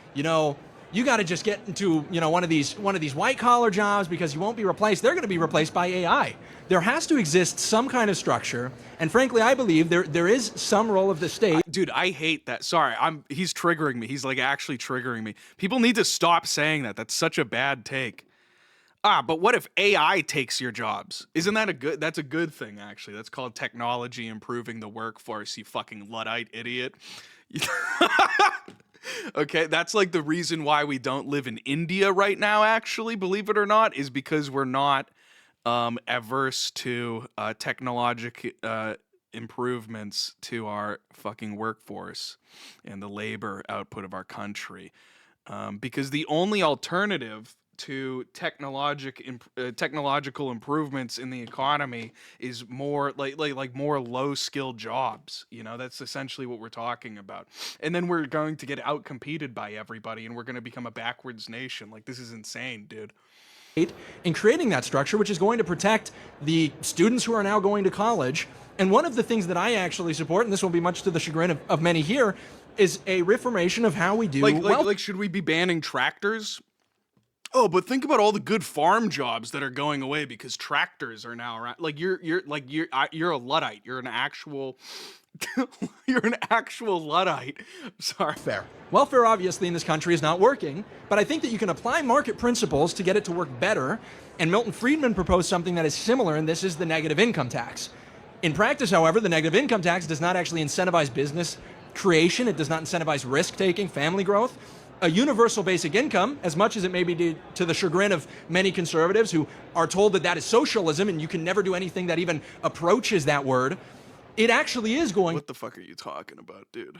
you got to just get into, one of these white collar jobs because you won't be replaced. They're going to be replaced by AI. There has to exist some kind of structure, and frankly, I believe there is some role of the state. Dude, I hate that. Sorry, he's triggering me. He's like actually triggering me. People need to stop saying that. That's such a bad take. But what if AI takes your jobs? Isn't that that's a good thing, actually. That's called technology improving the workforce, you fucking Luddite idiot. Okay, that's like the reason why we don't live in India right now, actually, believe it or not, is because we're not averse to technological improvements to our fucking workforce and the labor output of our country. Because the only alternative to technological improvements in the economy is more like more low-skilled jobs. That's essentially what we're talking about. And then we're going to get outcompeted by everybody, and we're going to become a backwards nation. Like, this is insane, dude. In creating that structure, which is going to protect the students who are now going to college. And one of the things that I actually support, and this will be much to the chagrin of many here, is a reformation of how we do. Like, should we be banning tractors? Oh, but think about all the good farm jobs that are going away because tractors are now around. Like you're a Luddite. You're an actual Luddite. I'm sorry. Fair. Welfare obviously in this country is not working, but I think that you can apply market principles to get it to work better. And Milton Friedman proposed something that is similar, and this is the negative income tax. In practice, however, the negative income tax does not actually incentivize business creation. It does not incentivize risk-taking, family growth. A universal basic income, as much as it may be to the chagrin of many conservatives who are told that is socialism and you can never do anything that even approaches that word, it actually is going. What the fuck are you talking about, dude?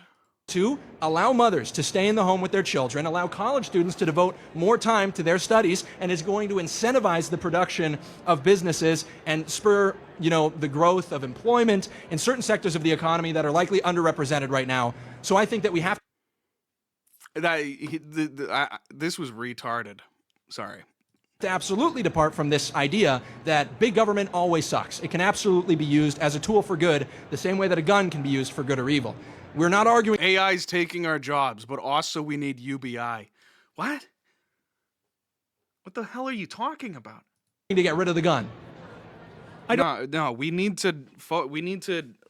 To allow mothers to stay in the home with their children, allow college students to devote more time to their studies, and is going to incentivize the production of businesses and spur, the growth of employment in certain sectors of the economy that are likely underrepresented right now. So I think that we have this was retarded. Sorry. To absolutely depart from this idea that big government always sucks. It can absolutely be used as a tool for good, the same way that a gun can be used for good or evil. We're not arguing AI's taking our jobs, but also we need UBI. What? What the hell are you talking about? To get rid of the gun. No, we need to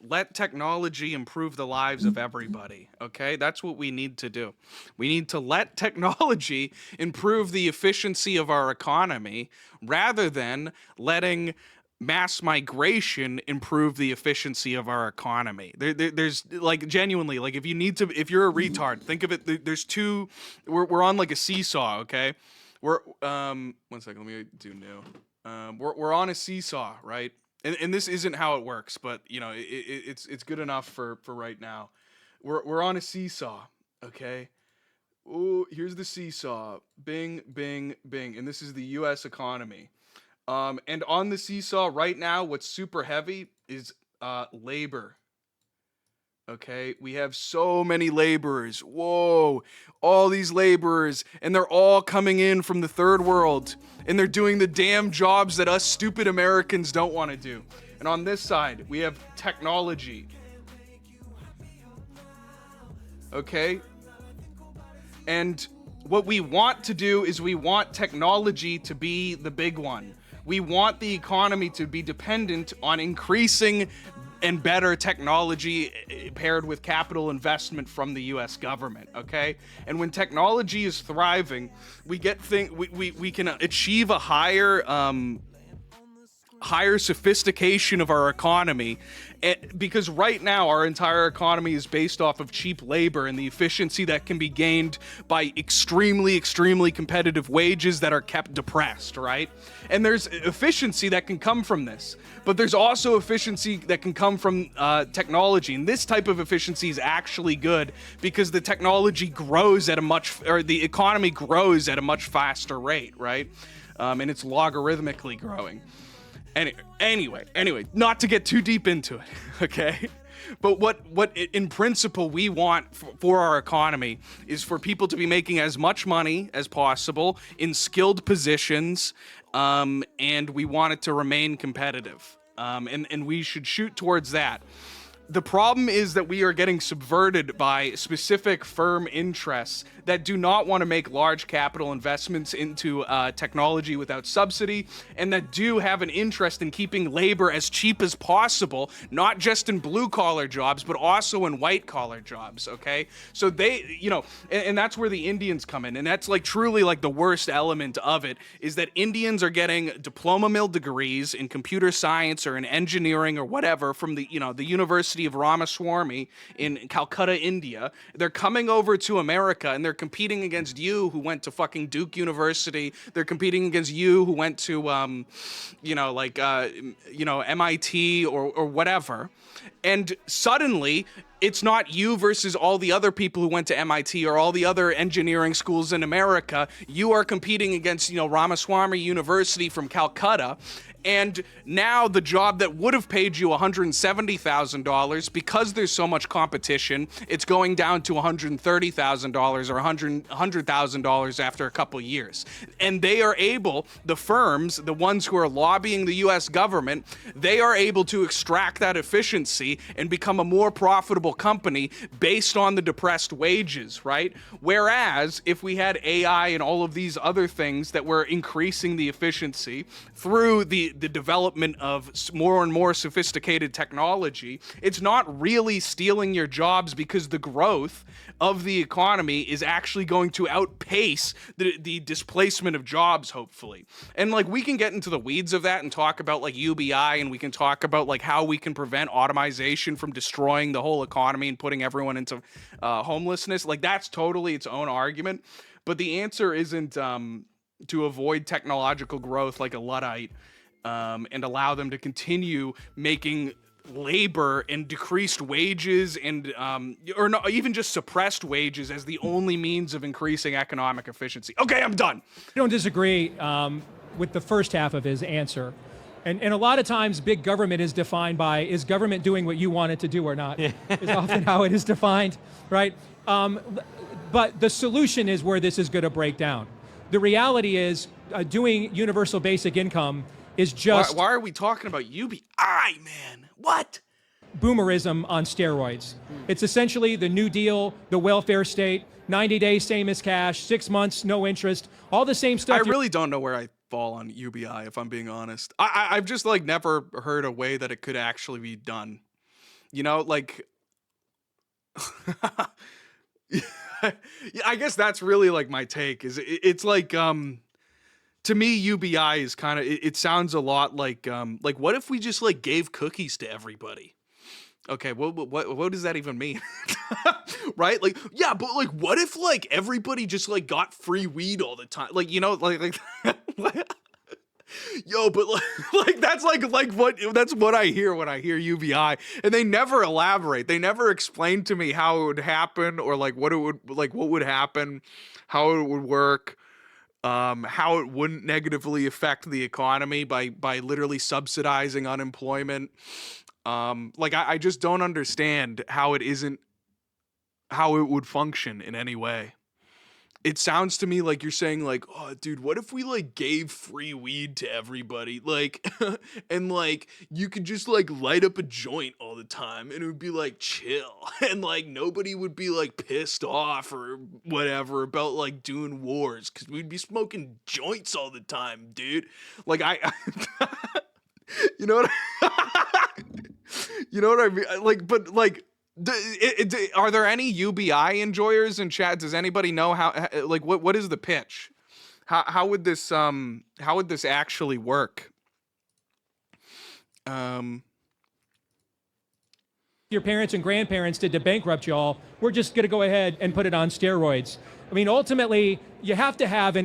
let technology improve the lives of everybody, okay? That's what we need to do. We need to let technology improve the efficiency of our economy rather than letting mass migration improve the efficiency of our economy. There's like genuinely, like if you're a retard, think of it, there's two, we're on like a seesaw, okay? One second, let me do new. We're on a seesaw, right? And this isn't how it works, but it's good enough for right now. We're on a seesaw, okay? Oh, here's the seesaw. Bing, bing, bing. And this is the US economy. And on the seesaw right now, what's super heavy is labor. Okay, we have so many laborers. Whoa, all these laborers, and they're all coming in from the third world, and they're doing the damn jobs that us stupid Americans don't want to do. And on this side, we have technology. Okay? And what we want to do is we want technology to be the big one. We want the economy to be dependent on increasing and better technology paired with capital investment from the US government, okay? And when technology is thriving, we can achieve a higher sophistication of our economy, because right now our entire economy is based off of cheap labor and the efficiency that can be gained by extremely competitive wages that are kept depressed, right? And there's efficiency that can come from this, but there's also efficiency that can come from technology, and this type of efficiency is actually good because the technology grows at the economy grows at a much faster rate, right? And it's logarithmically growing. Anyway, not to get too deep into it, okay? But what in principle we want for our economy is for people to be making as much money as possible in skilled positions, and we want it to remain competitive. And we should shoot towards that. The problem is that we are getting subverted by specific firm interests that do not want to make large capital investments into technology without subsidy, and that do have an interest in keeping labor as cheap as possible, not just in blue-collar jobs, but also in white-collar jobs, okay? So they, and that's where the Indians come in, and that's like truly like the worst element of it, is that Indians are getting diploma mill degrees in computer science or in engineering or whatever from the University of Ramaswamy in Calcutta, India. They're coming over to America, and they're competing against you who went to fucking Duke University. They're competing against you who went to, MIT or whatever. And suddenly, it's not you versus all the other people who went to MIT or all the other engineering schools in America. You are competing against, Ramaswamy University from Calcutta. And now the job that would have paid you $170,000, because there's so much competition, it's going down to $130,000 or $100,000 after a couple years. And they are able, the firms, the ones who are lobbying the US government, they are able to extract that efficiency and become a more profitable company based on the depressed wages, right? Whereas if we had AI and all of these other things that were increasing the efficiency through the development of more and more sophisticated technology, it's not really stealing your jobs, because the growth of the economy is actually going to outpace the displacement of jobs, hopefully. And like, we can get into the weeds of that and talk about like UBI, and we can talk about like how we can prevent automation from destroying the whole economy and putting everyone into homelessness. Like, that's totally its own argument. But the answer isn't to avoid technological growth like a Luddite, and allow them to continue making labor and decreased wages and or not, even just suppressed wages as the only means of increasing economic efficiency. Okay, I'm done. I don't disagree with the first half of his answer. And a lot of times big government is defined by, is government doing what you want it to do or not? Is often how it is defined, right? But the solution is where this is going to break down. The reality is doing universal basic income is just... Why are we talking about UBI, man? What? Boomerism on steroids. It's essentially the New Deal, the welfare state, 90 days, same as cash, 6 months, no interest, all the same stuff. I really don't know where I fall on UBI, if I'm being honest. I've just like never heard a way that it could actually be done. Like... I guess that's really like my take, is it's like... To me, UBI is kind of, it sounds a lot like what if we just like gave cookies to everybody? Okay, what does that even mean? Right? Like, yeah, but like, what if like everybody just like got free weed all the time? Like, like yo, but like that's that's what I hear when I hear UBI, and they never elaborate. They never explain to me how it would happen, or like what would happen, how it would work. How it wouldn't negatively affect the economy by literally subsidizing unemployment. I just don't understand how it would function in any way. It sounds to me like you're saying like, oh, dude, what if we like gave free weed to everybody? Like, and like you could just like light up a joint all the time and it would be like chill. And like nobody would be like pissed off or whatever about like doing wars because we'd be smoking joints all the time, dude. Like you know what you know what I mean? Like, but like, are there any UBI enjoyers in chat? Does anybody know how? Like, what is the pitch? How would this actually work? Your parents and grandparents did to bankrupt y'all. We're just going to go ahead and put it on steroids. I mean, ultimately, you have to have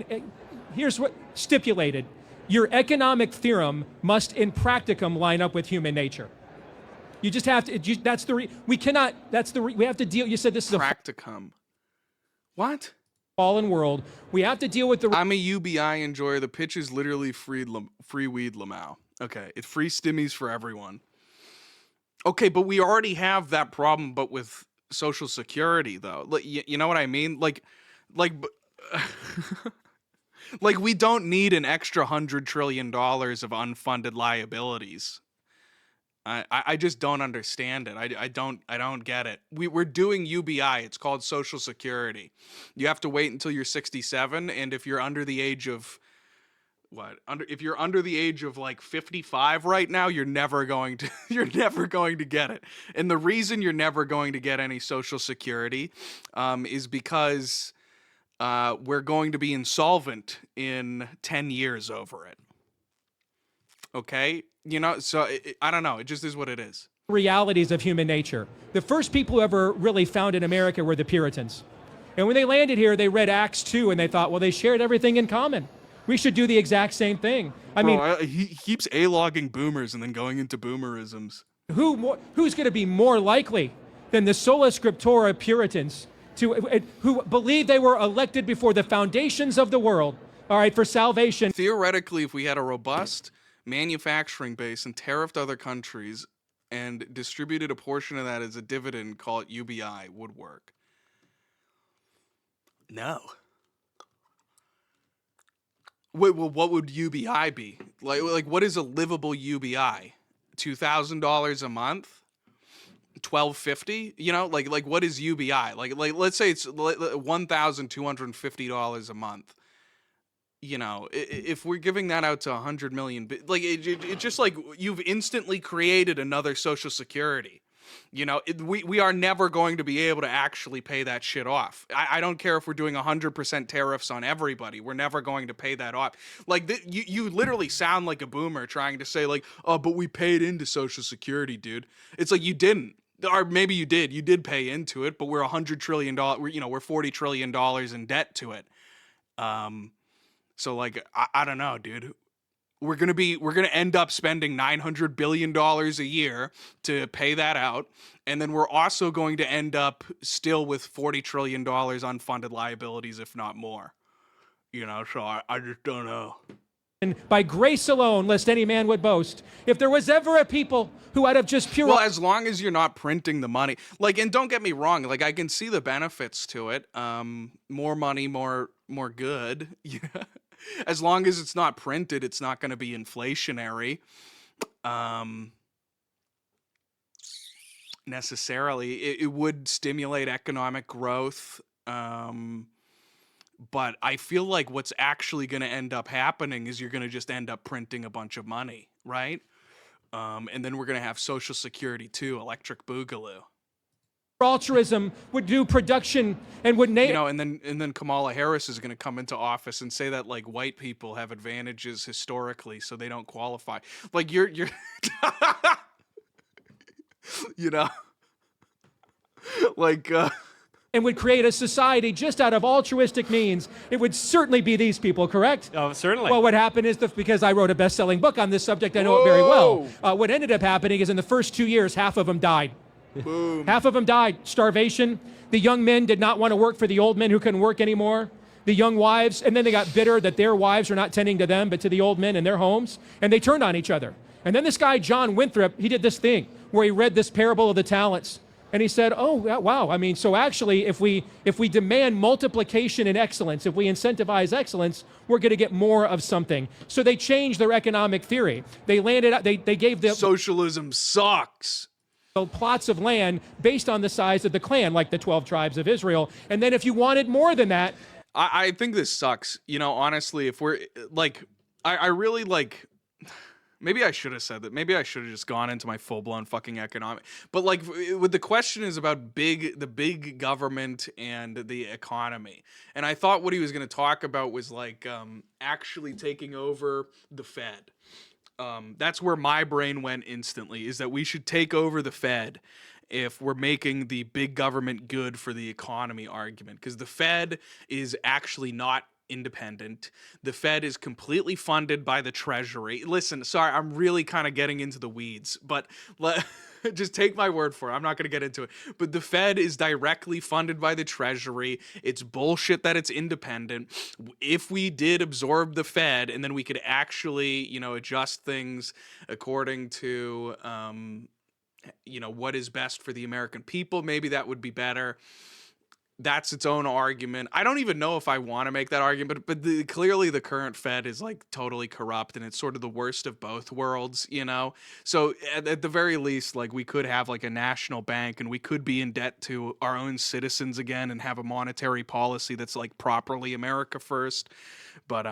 here's what stipulated: your economic theorem must, in practicum, line up with human nature. You just have to. We cannot. We have to deal. You said this is practicum. What? Fallen world. We have to deal with the. I'm a UBI enjoyer. The pitch is literally free weed, Lamau. Okay, it's free stimmies for everyone. Okay, but we already have that problem, but with Social Security, though. Like, you know what I mean? Like, like we don't need an extra $100 trillion of unfunded liabilities. I just don't understand it. I don't get it. We're doing UBI. It's called Social Security. You have to wait until you're 67, and if you're under the age of if you're under the age of like 55 right now, you're never going to get it. And the reason you're never going to get any Social Security is because we're going to be insolvent in 10 years over it. Okay? You know, so I don't know. It just is what it is. Realities of human nature. The first people who ever really founded America were the Puritans. And when they landed here, they read Acts 2 and they thought, well, they shared everything in common. We should do the exact same thing. He keeps A-logging boomers and then going into boomerisms. Who's going to be more likely than the sola scriptura Puritans who believed they were elected before the foundations of the world, all right, for salvation? Theoretically, if we had a robust manufacturing base and tariffed other countries and distributed a portion of that as a dividend, call it UBI, would work. No. Wait, well, what would UBI be? Like what is a livable UBI? $2,000 a month? $1,250? You know, like what is UBI? Like let's say it's $1,250 a month. You know, if we're giving that out to 100 million, like it's just like you've instantly created another Social Security. You know, we are never going to be able to actually pay that shit off. I don't care if we're doing 100% tariffs on everybody. We're never going to pay that off. Like, you literally sound like a boomer trying to say, like, oh, but we paid into Social Security, dude. It's like you didn't. Or maybe you did. You did pay into it, but we're $100 trillion. We're $40 trillion in debt to it. So, like, I don't know, dude. We're gonna end up spending $900 billion a year to pay that out, and then we're also going to end up still with $40 trillion unfunded liabilities, if not more. You know, so I just don't know. And by grace alone, lest any man would boast. If there was ever a people who out of just pure... Well, as long as you're not printing the money. Like, and don't get me wrong, like, I can see the benefits to it. More money, more good. Yeah. As long as it's not printed, it's not going to be inflationary. Necessarily. It would stimulate economic growth. But I feel like what's actually going to end up happening is you're going to just end up printing a bunch of money, right? And then we're going to have Social Security too, Electric Boogaloo. Altruism would do production and would name, you know, and then Kamala Harris is going to come into office and say that like white people have advantages historically, so they don't qualify. Like you're you know, like and would create a society just out of altruistic means. It would certainly be these people, correct? Oh, certainly. Well, what happened is because I wrote a best-selling book on this subject, I know it very well. What ended up happening is in the first 2 years, half of them died. Boom. Half of them died. Starvation. The young men did not want to work for the old men who couldn't work anymore. The young wives, and then they got bitter that their wives were not tending to them, but to the old men in their homes, and they turned on each other. And then this guy, John Winthrop, he did this thing where he read this parable of the talents. And he said, oh, wow. I mean, so actually, if we demand multiplication and excellence, if we incentivize excellence, we're going to get more of something. So they changed their economic theory. They gave the socialism sucks. Plots of land based on the size of the clan, like the 12 tribes of Israel. And then if you wanted more than that, I think this sucks. You know, honestly, if we're like, I really like. Maybe I should have said that. Maybe I should have just gone into my full-blown fucking economic. But like, with the question is about the big government and the economy. And I thought what he was going to talk about was like actually taking over the Fed. That's where my brain went instantly, is that we should take over the Fed if we're making the big government good for the economy argument. Because the Fed is actually not independent. The Fed is completely funded by the Treasury. Listen, sorry, I'm really kind of getting into the weeds, but just take my word for it. I'm not going to get into it. But the Fed is directly funded by the Treasury. It's bullshit that it's independent. If we did absorb the Fed and then we could actually, you know, adjust things according to, you know, what is best for the American people, maybe that would be better. That's its own argument. I don't even know if I want to make that argument, but clearly the current Fed is like totally corrupt and it's sort of the worst of both worlds, you know? So at the very least, like we could have like a national bank and we could be in debt to our own citizens again and have a monetary policy that's like properly America first. But,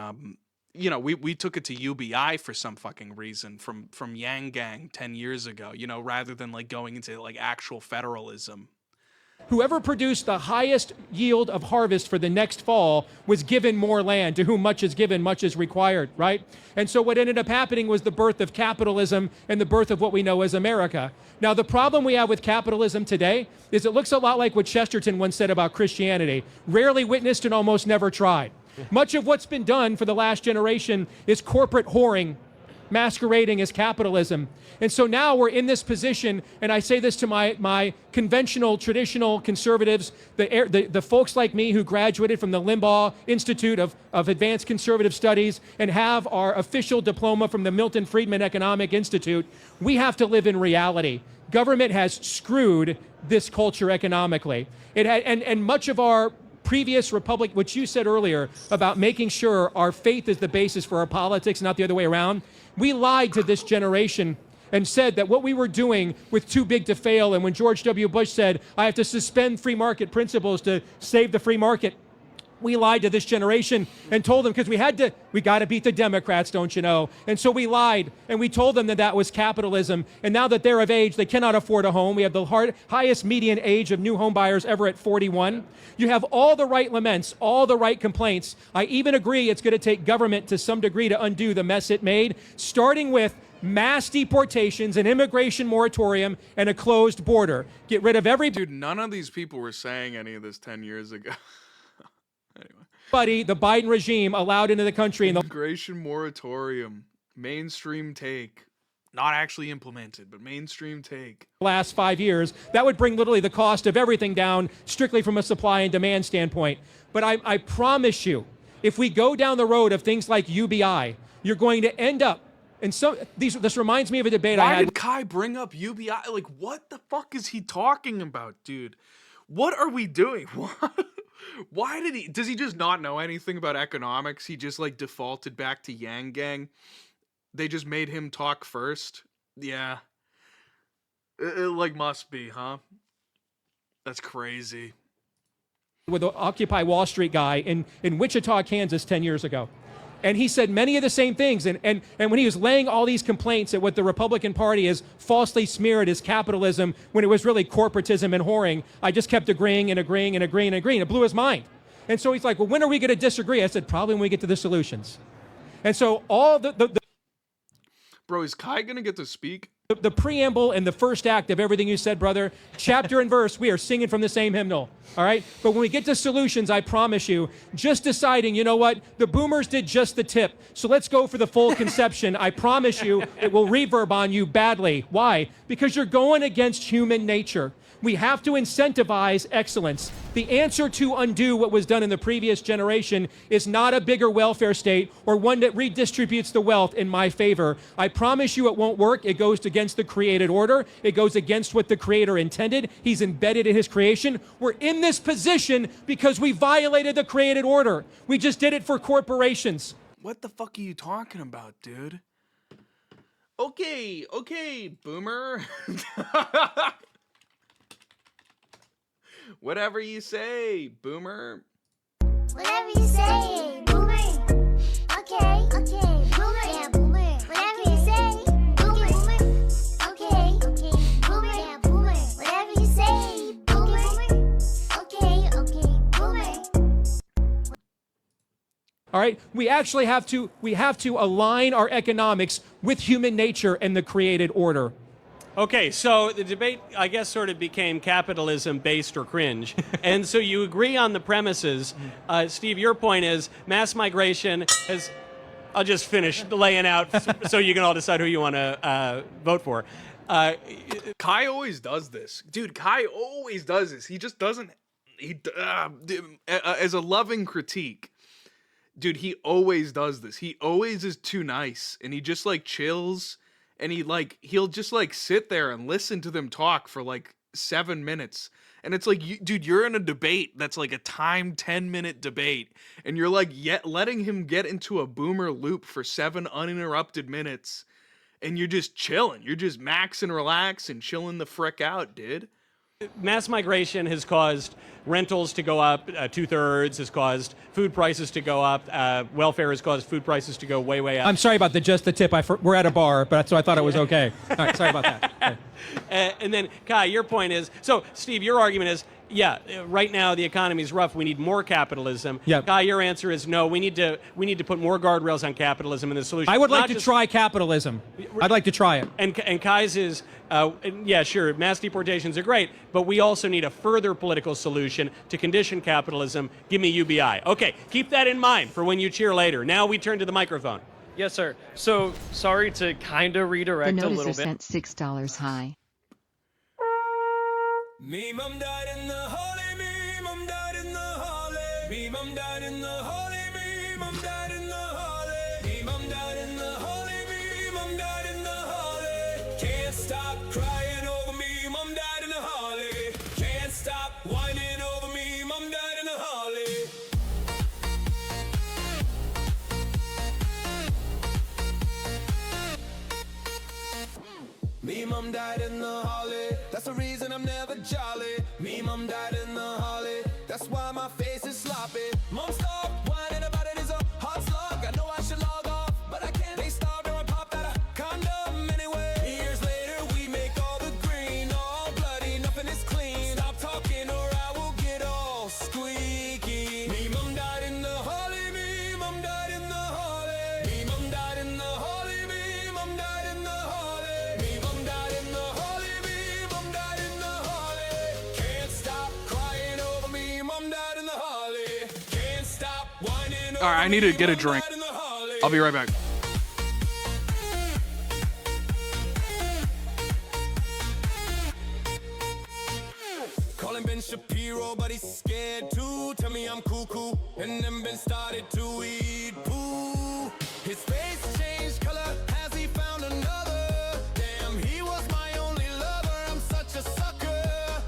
you know, we took it to UBI for some fucking reason from Yang Gang 10 years ago, you know, rather than like going into like actual federalism. Whoever produced the highest yield of harvest for the next fall was given more land. To whom much is given, much is required, right? And so what ended up happening was the birth of capitalism and the birth of what we know as America. Now, the problem we have with capitalism today is it looks a lot like what Chesterton once said about Christianity: rarely witnessed and almost never tried. Much of what's been done for the last generation is corporate whoring masquerading as capitalism. And so now we're in this position, and I say this to my conventional, traditional conservatives, the folks like me who graduated from the Limbaugh Institute of Advanced Conservative Studies and have our official diploma from the Milton Friedman Economic Institute. We have to live in reality. Government has screwed this culture economically. And much of our previous republic, which you said earlier about making sure our faith is the basis for our politics, not the other way around, we lied to this generation and said that what we were doing with too big to fail, and when George W. Bush said, I have to suspend free market principles to save the free market, we lied to this generation and told them, because we got to beat the Democrats, don't you know? And so we lied, and we told them that that was capitalism. And now that they're of age, they cannot afford a home. We have the highest median age of new home buyers ever at 41. You have all the right laments, all the right complaints. I even agree it's going to take government to some degree to undo the mess it made, starting with mass deportations, an immigration moratorium, and a closed border. Get rid of every... Dude, none of these people were saying any of this 10 years ago. Anyway. The Biden regime allowed into the country. Immigration moratorium, mainstream take. Not actually implemented, but mainstream take. Last 5 years, that would bring literally the cost of everything down strictly from a supply and demand standpoint. But I promise you, if we go down the road of things like UBI, you're going to end up. And so this reminds me of a debate I had. Why did Kai bring up UBI? Like, what the fuck is he talking about, dude? What are we doing? Why did he? Does he just not know anything about economics? He just like defaulted back to Yang Gang. They just made him talk first. Yeah, it like must be, huh? That's crazy. With the Occupy Wall Street guy in Wichita, Kansas 10 years ago. And he said many of the same things. And when he was laying all these complaints at what the Republican Party has falsely smeared as capitalism, when it was really corporatism and whoring, I just kept agreeing and agreeing and agreeing and agreeing. It blew his mind. And so he's like, well, when are we going to disagree? I said, probably when we get to the solutions. And so all the Bro, is Kai going to get to speak? The preamble and the first act of everything you said, brother, chapter and verse, we are singing from the same hymnal, all right? But when we get to solutions, I promise you, just deciding, you know what, the boomers did just the tip, so let's go for the full conception. I promise you, it will reverb on you badly. Why? Because you're going against human nature. We have to incentivize excellence. The answer to undo what was done in the previous generation is not a bigger welfare state or one that redistributes the wealth in my favor. I promise you it won't work. It goes against the created order. It goes against what the creator intended. He's embedded in his creation. We're in this position because we violated the created order. We just did it for corporations. What the fuck are you talking about, dude? Okay, boomer. Whatever you say, boomer. Whatever you say, boomer. Okay, boomer. Yeah, boomer. Whatever you say, boomer. Okay, boomer. Yeah, boomer. Whatever you say, boomer. Okay, boomer. All right, we actually have to align our economics with human nature and the created order. Okay, so the debate, I guess, sort of became capitalism based or cringe. And so you agree on the premises. Steve, your point is mass migration has. I'll just finish laying out so you can all decide who you want to vote for. Kai always does this. Dude, Kai always does this. He just doesn't. As a loving critique, dude, he always does this. He always is too nice. And he just like chills. And he'll just like sit there and listen to them talk for like 7 minutes. And it's like, dude, you're in a debate that's like a timed 10-minute debate. And you're like letting him get into a boomer loop for 7 uninterrupted minutes. And you're just chilling. You're just max and relax and chilling the frick out, dude. Mass migration has caused rentals to go up 2/3, has caused food prices to go up. Welfare has caused food prices to go way up. I'm sorry about just the tip. We're at a bar, but so I thought it was okay. All right, sorry about that. Okay. And then, Kai, your point is, so, Steve, your argument is, yeah, right now the economy is rough. We need more capitalism. Yep. Kai, your answer is no. We need to put more guardrails on capitalism, and the solution. I would like to try capitalism. I'd like to try it. And Kai's is, yeah, sure, mass deportations are great, but we also need a further political solution to condition capitalism. Give me UBI. Okay, keep that in mind for when you cheer later. Now we turn to the microphone. Yes, sir. So, sorry to kind of redirect a little bit. The noticer sent $6 high. Me mum died in the holly, me mum died in the holly, me mum died in the holly, me mum died in the holly, me mum died in the holly, me mum died in the holly. Can't stop crying over me, mum died in the holly. Can't stop whining over me, mum died in the holly. Me mum died in the holly. That's the reason I'm never jolly. Me mum died in the holly. That's why my face is sloppy. Mom, stop whining about it. It's a hard slog. I know I should log off, but I can't. They starved or I popped out a condom anyway. Years later, we make all the green, all bloody, nothing is clean. Stop talking or I will get all squeaky. Me mum died in the holly. Me mum died in the holly. Me mum died in the holly. Me mum died in the holly. Me mum died in the holly. Me mum died in the holly. Can't stop crying over me. Mum died in the holly. Can't stop whining over All right, I need to get a drink. I'll be right back. Calling Ben Shapiro, but he's scared too. Tell me I'm cuckoo, and then Ben started to eat poo. His face changed color as he found another. Damn, he was my only lover. I'm such a sucker.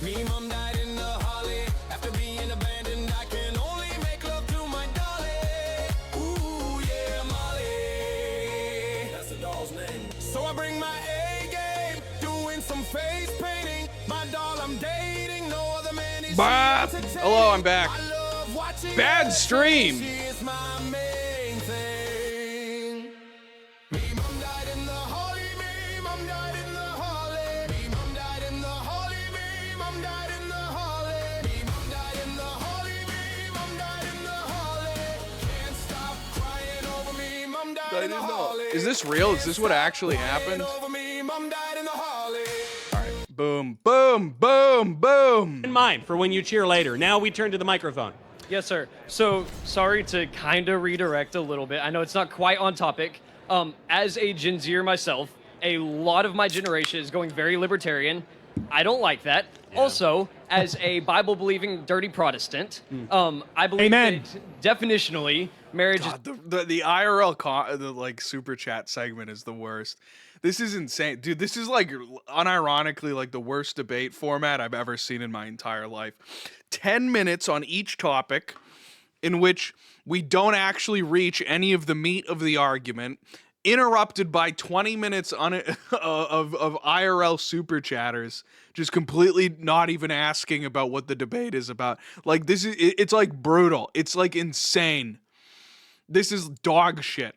Me mom died in the holly. After being abandoned, I can only make love to my dolly. Ooh yeah, Molly. That's the doll's name. So I bring my A game, doing some face painting. My doll I'm dating, no other man is. Hello, I'm back. Bad stream. She is my main thing. Me mom died in the holly, me mom died in the holly. Me mom died in the holly, me mom died in the holly. Me mom died in the holly, me mom died in the holly. Can't stop crying over me, mom died in the holly. Is this real? Is this what actually happened? Over me, mom died in the holly. Boom, boom, boom, boom. In mind for when you cheer later. Now we turn to the microphone. Yes, sir. So, sorry to kind of redirect a little bit. I know it's not quite on topic. As a Gen Zer myself, a lot of my generation is going very libertarian. I don't like that. Also, as a Bible-believing dirty Protestant, I believe Amen. that definitionally, marriage is... The IRL the like super chat segment is the worst. This is insane, dude. This is like unironically like the worst debate format I've ever seen in my entire life. 10 minutes on each topic, in which we don't actually reach any of the meat of the argument, interrupted by 20 minutes of IRL super chatters, just completely not even asking about what the debate is about. Like, it's like brutal. It's like insane. This is dog shit.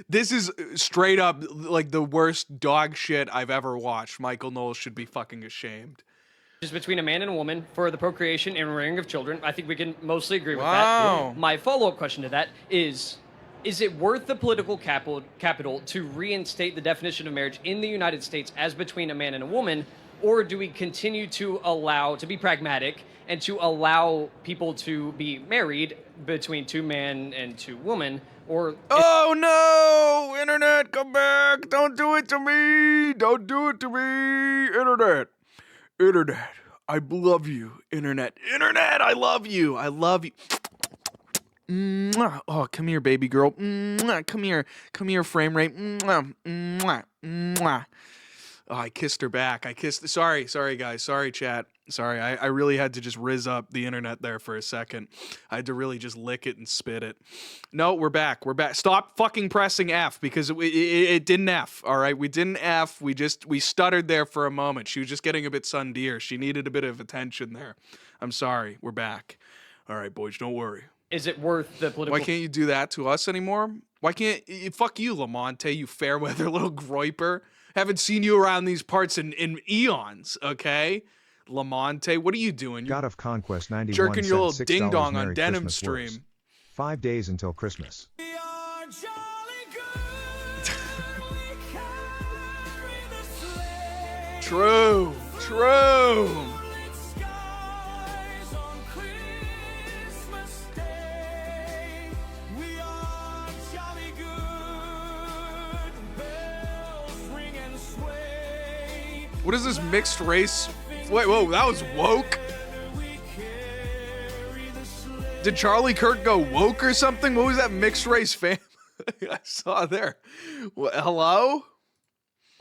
This is straight up like the worst dog shit I've ever watched. Michael Knowles should be fucking ashamed. Is between a man and a woman for the procreation and rearing of children. I think we can mostly agree with Wow. that. My follow-up question to that is it worth the political capital to reinstate the definition of marriage in the United States as between a man and a woman, or do we continue to be pragmatic and to allow people to be married between two men and two women? Or oh no! Internet, come back! Don't do it to me! Don't do it to me! Internet, I love you. Internet, I love you. I love you. Mwah. Oh, come here, baby girl. Mwah. Come here, frame rate. Mwah. Mwah. Mwah. Oh, I kissed her back. Sorry, guys. Sorry, chat. Sorry, I really had to just rizz up the internet there for a second. I had to really just lick it and spit it. No, we're back. Stop fucking pressing F, because it didn't F, all right? We didn't F. We stuttered there for a moment. She was just getting a bit sundeer. She needed a bit of attention there. I'm sorry. We're back. All right, boys, don't worry. Is it worth the political... Why can't you do that to us anymore? Why can't... Fuck you, Lamonte, you fair weather little groiper. Haven't seen you around these parts in eons, okay? Lamonte, what are you doing? God of Conquest 91 jerking your little $6 ding dong on Merry Denim Christmas stream. words. 5 days until Christmas. True. What is this mixed race? Wait, whoa, that was woke? Did Charlie Kirk go woke or something? What was that mixed race family I saw there? Hello?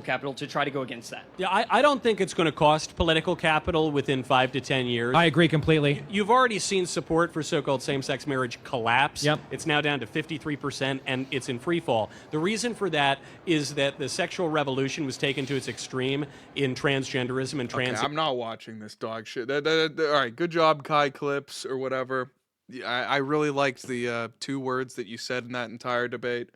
Capital to try to go against that. Yeah, I don't think it's going to cost political capital within 5 to 10 years. I agree completely. You've already seen support for so-called same-sex marriage collapse. Yep. It's now down to 53%, and it's in free fall. The reason for that is that the sexual revolution was taken to its extreme in transgenderism and trans... Okay, I'm not watching this dog shit. All right, good job, Kai Clips or whatever. I really liked the 2 words that you said in that entire debate.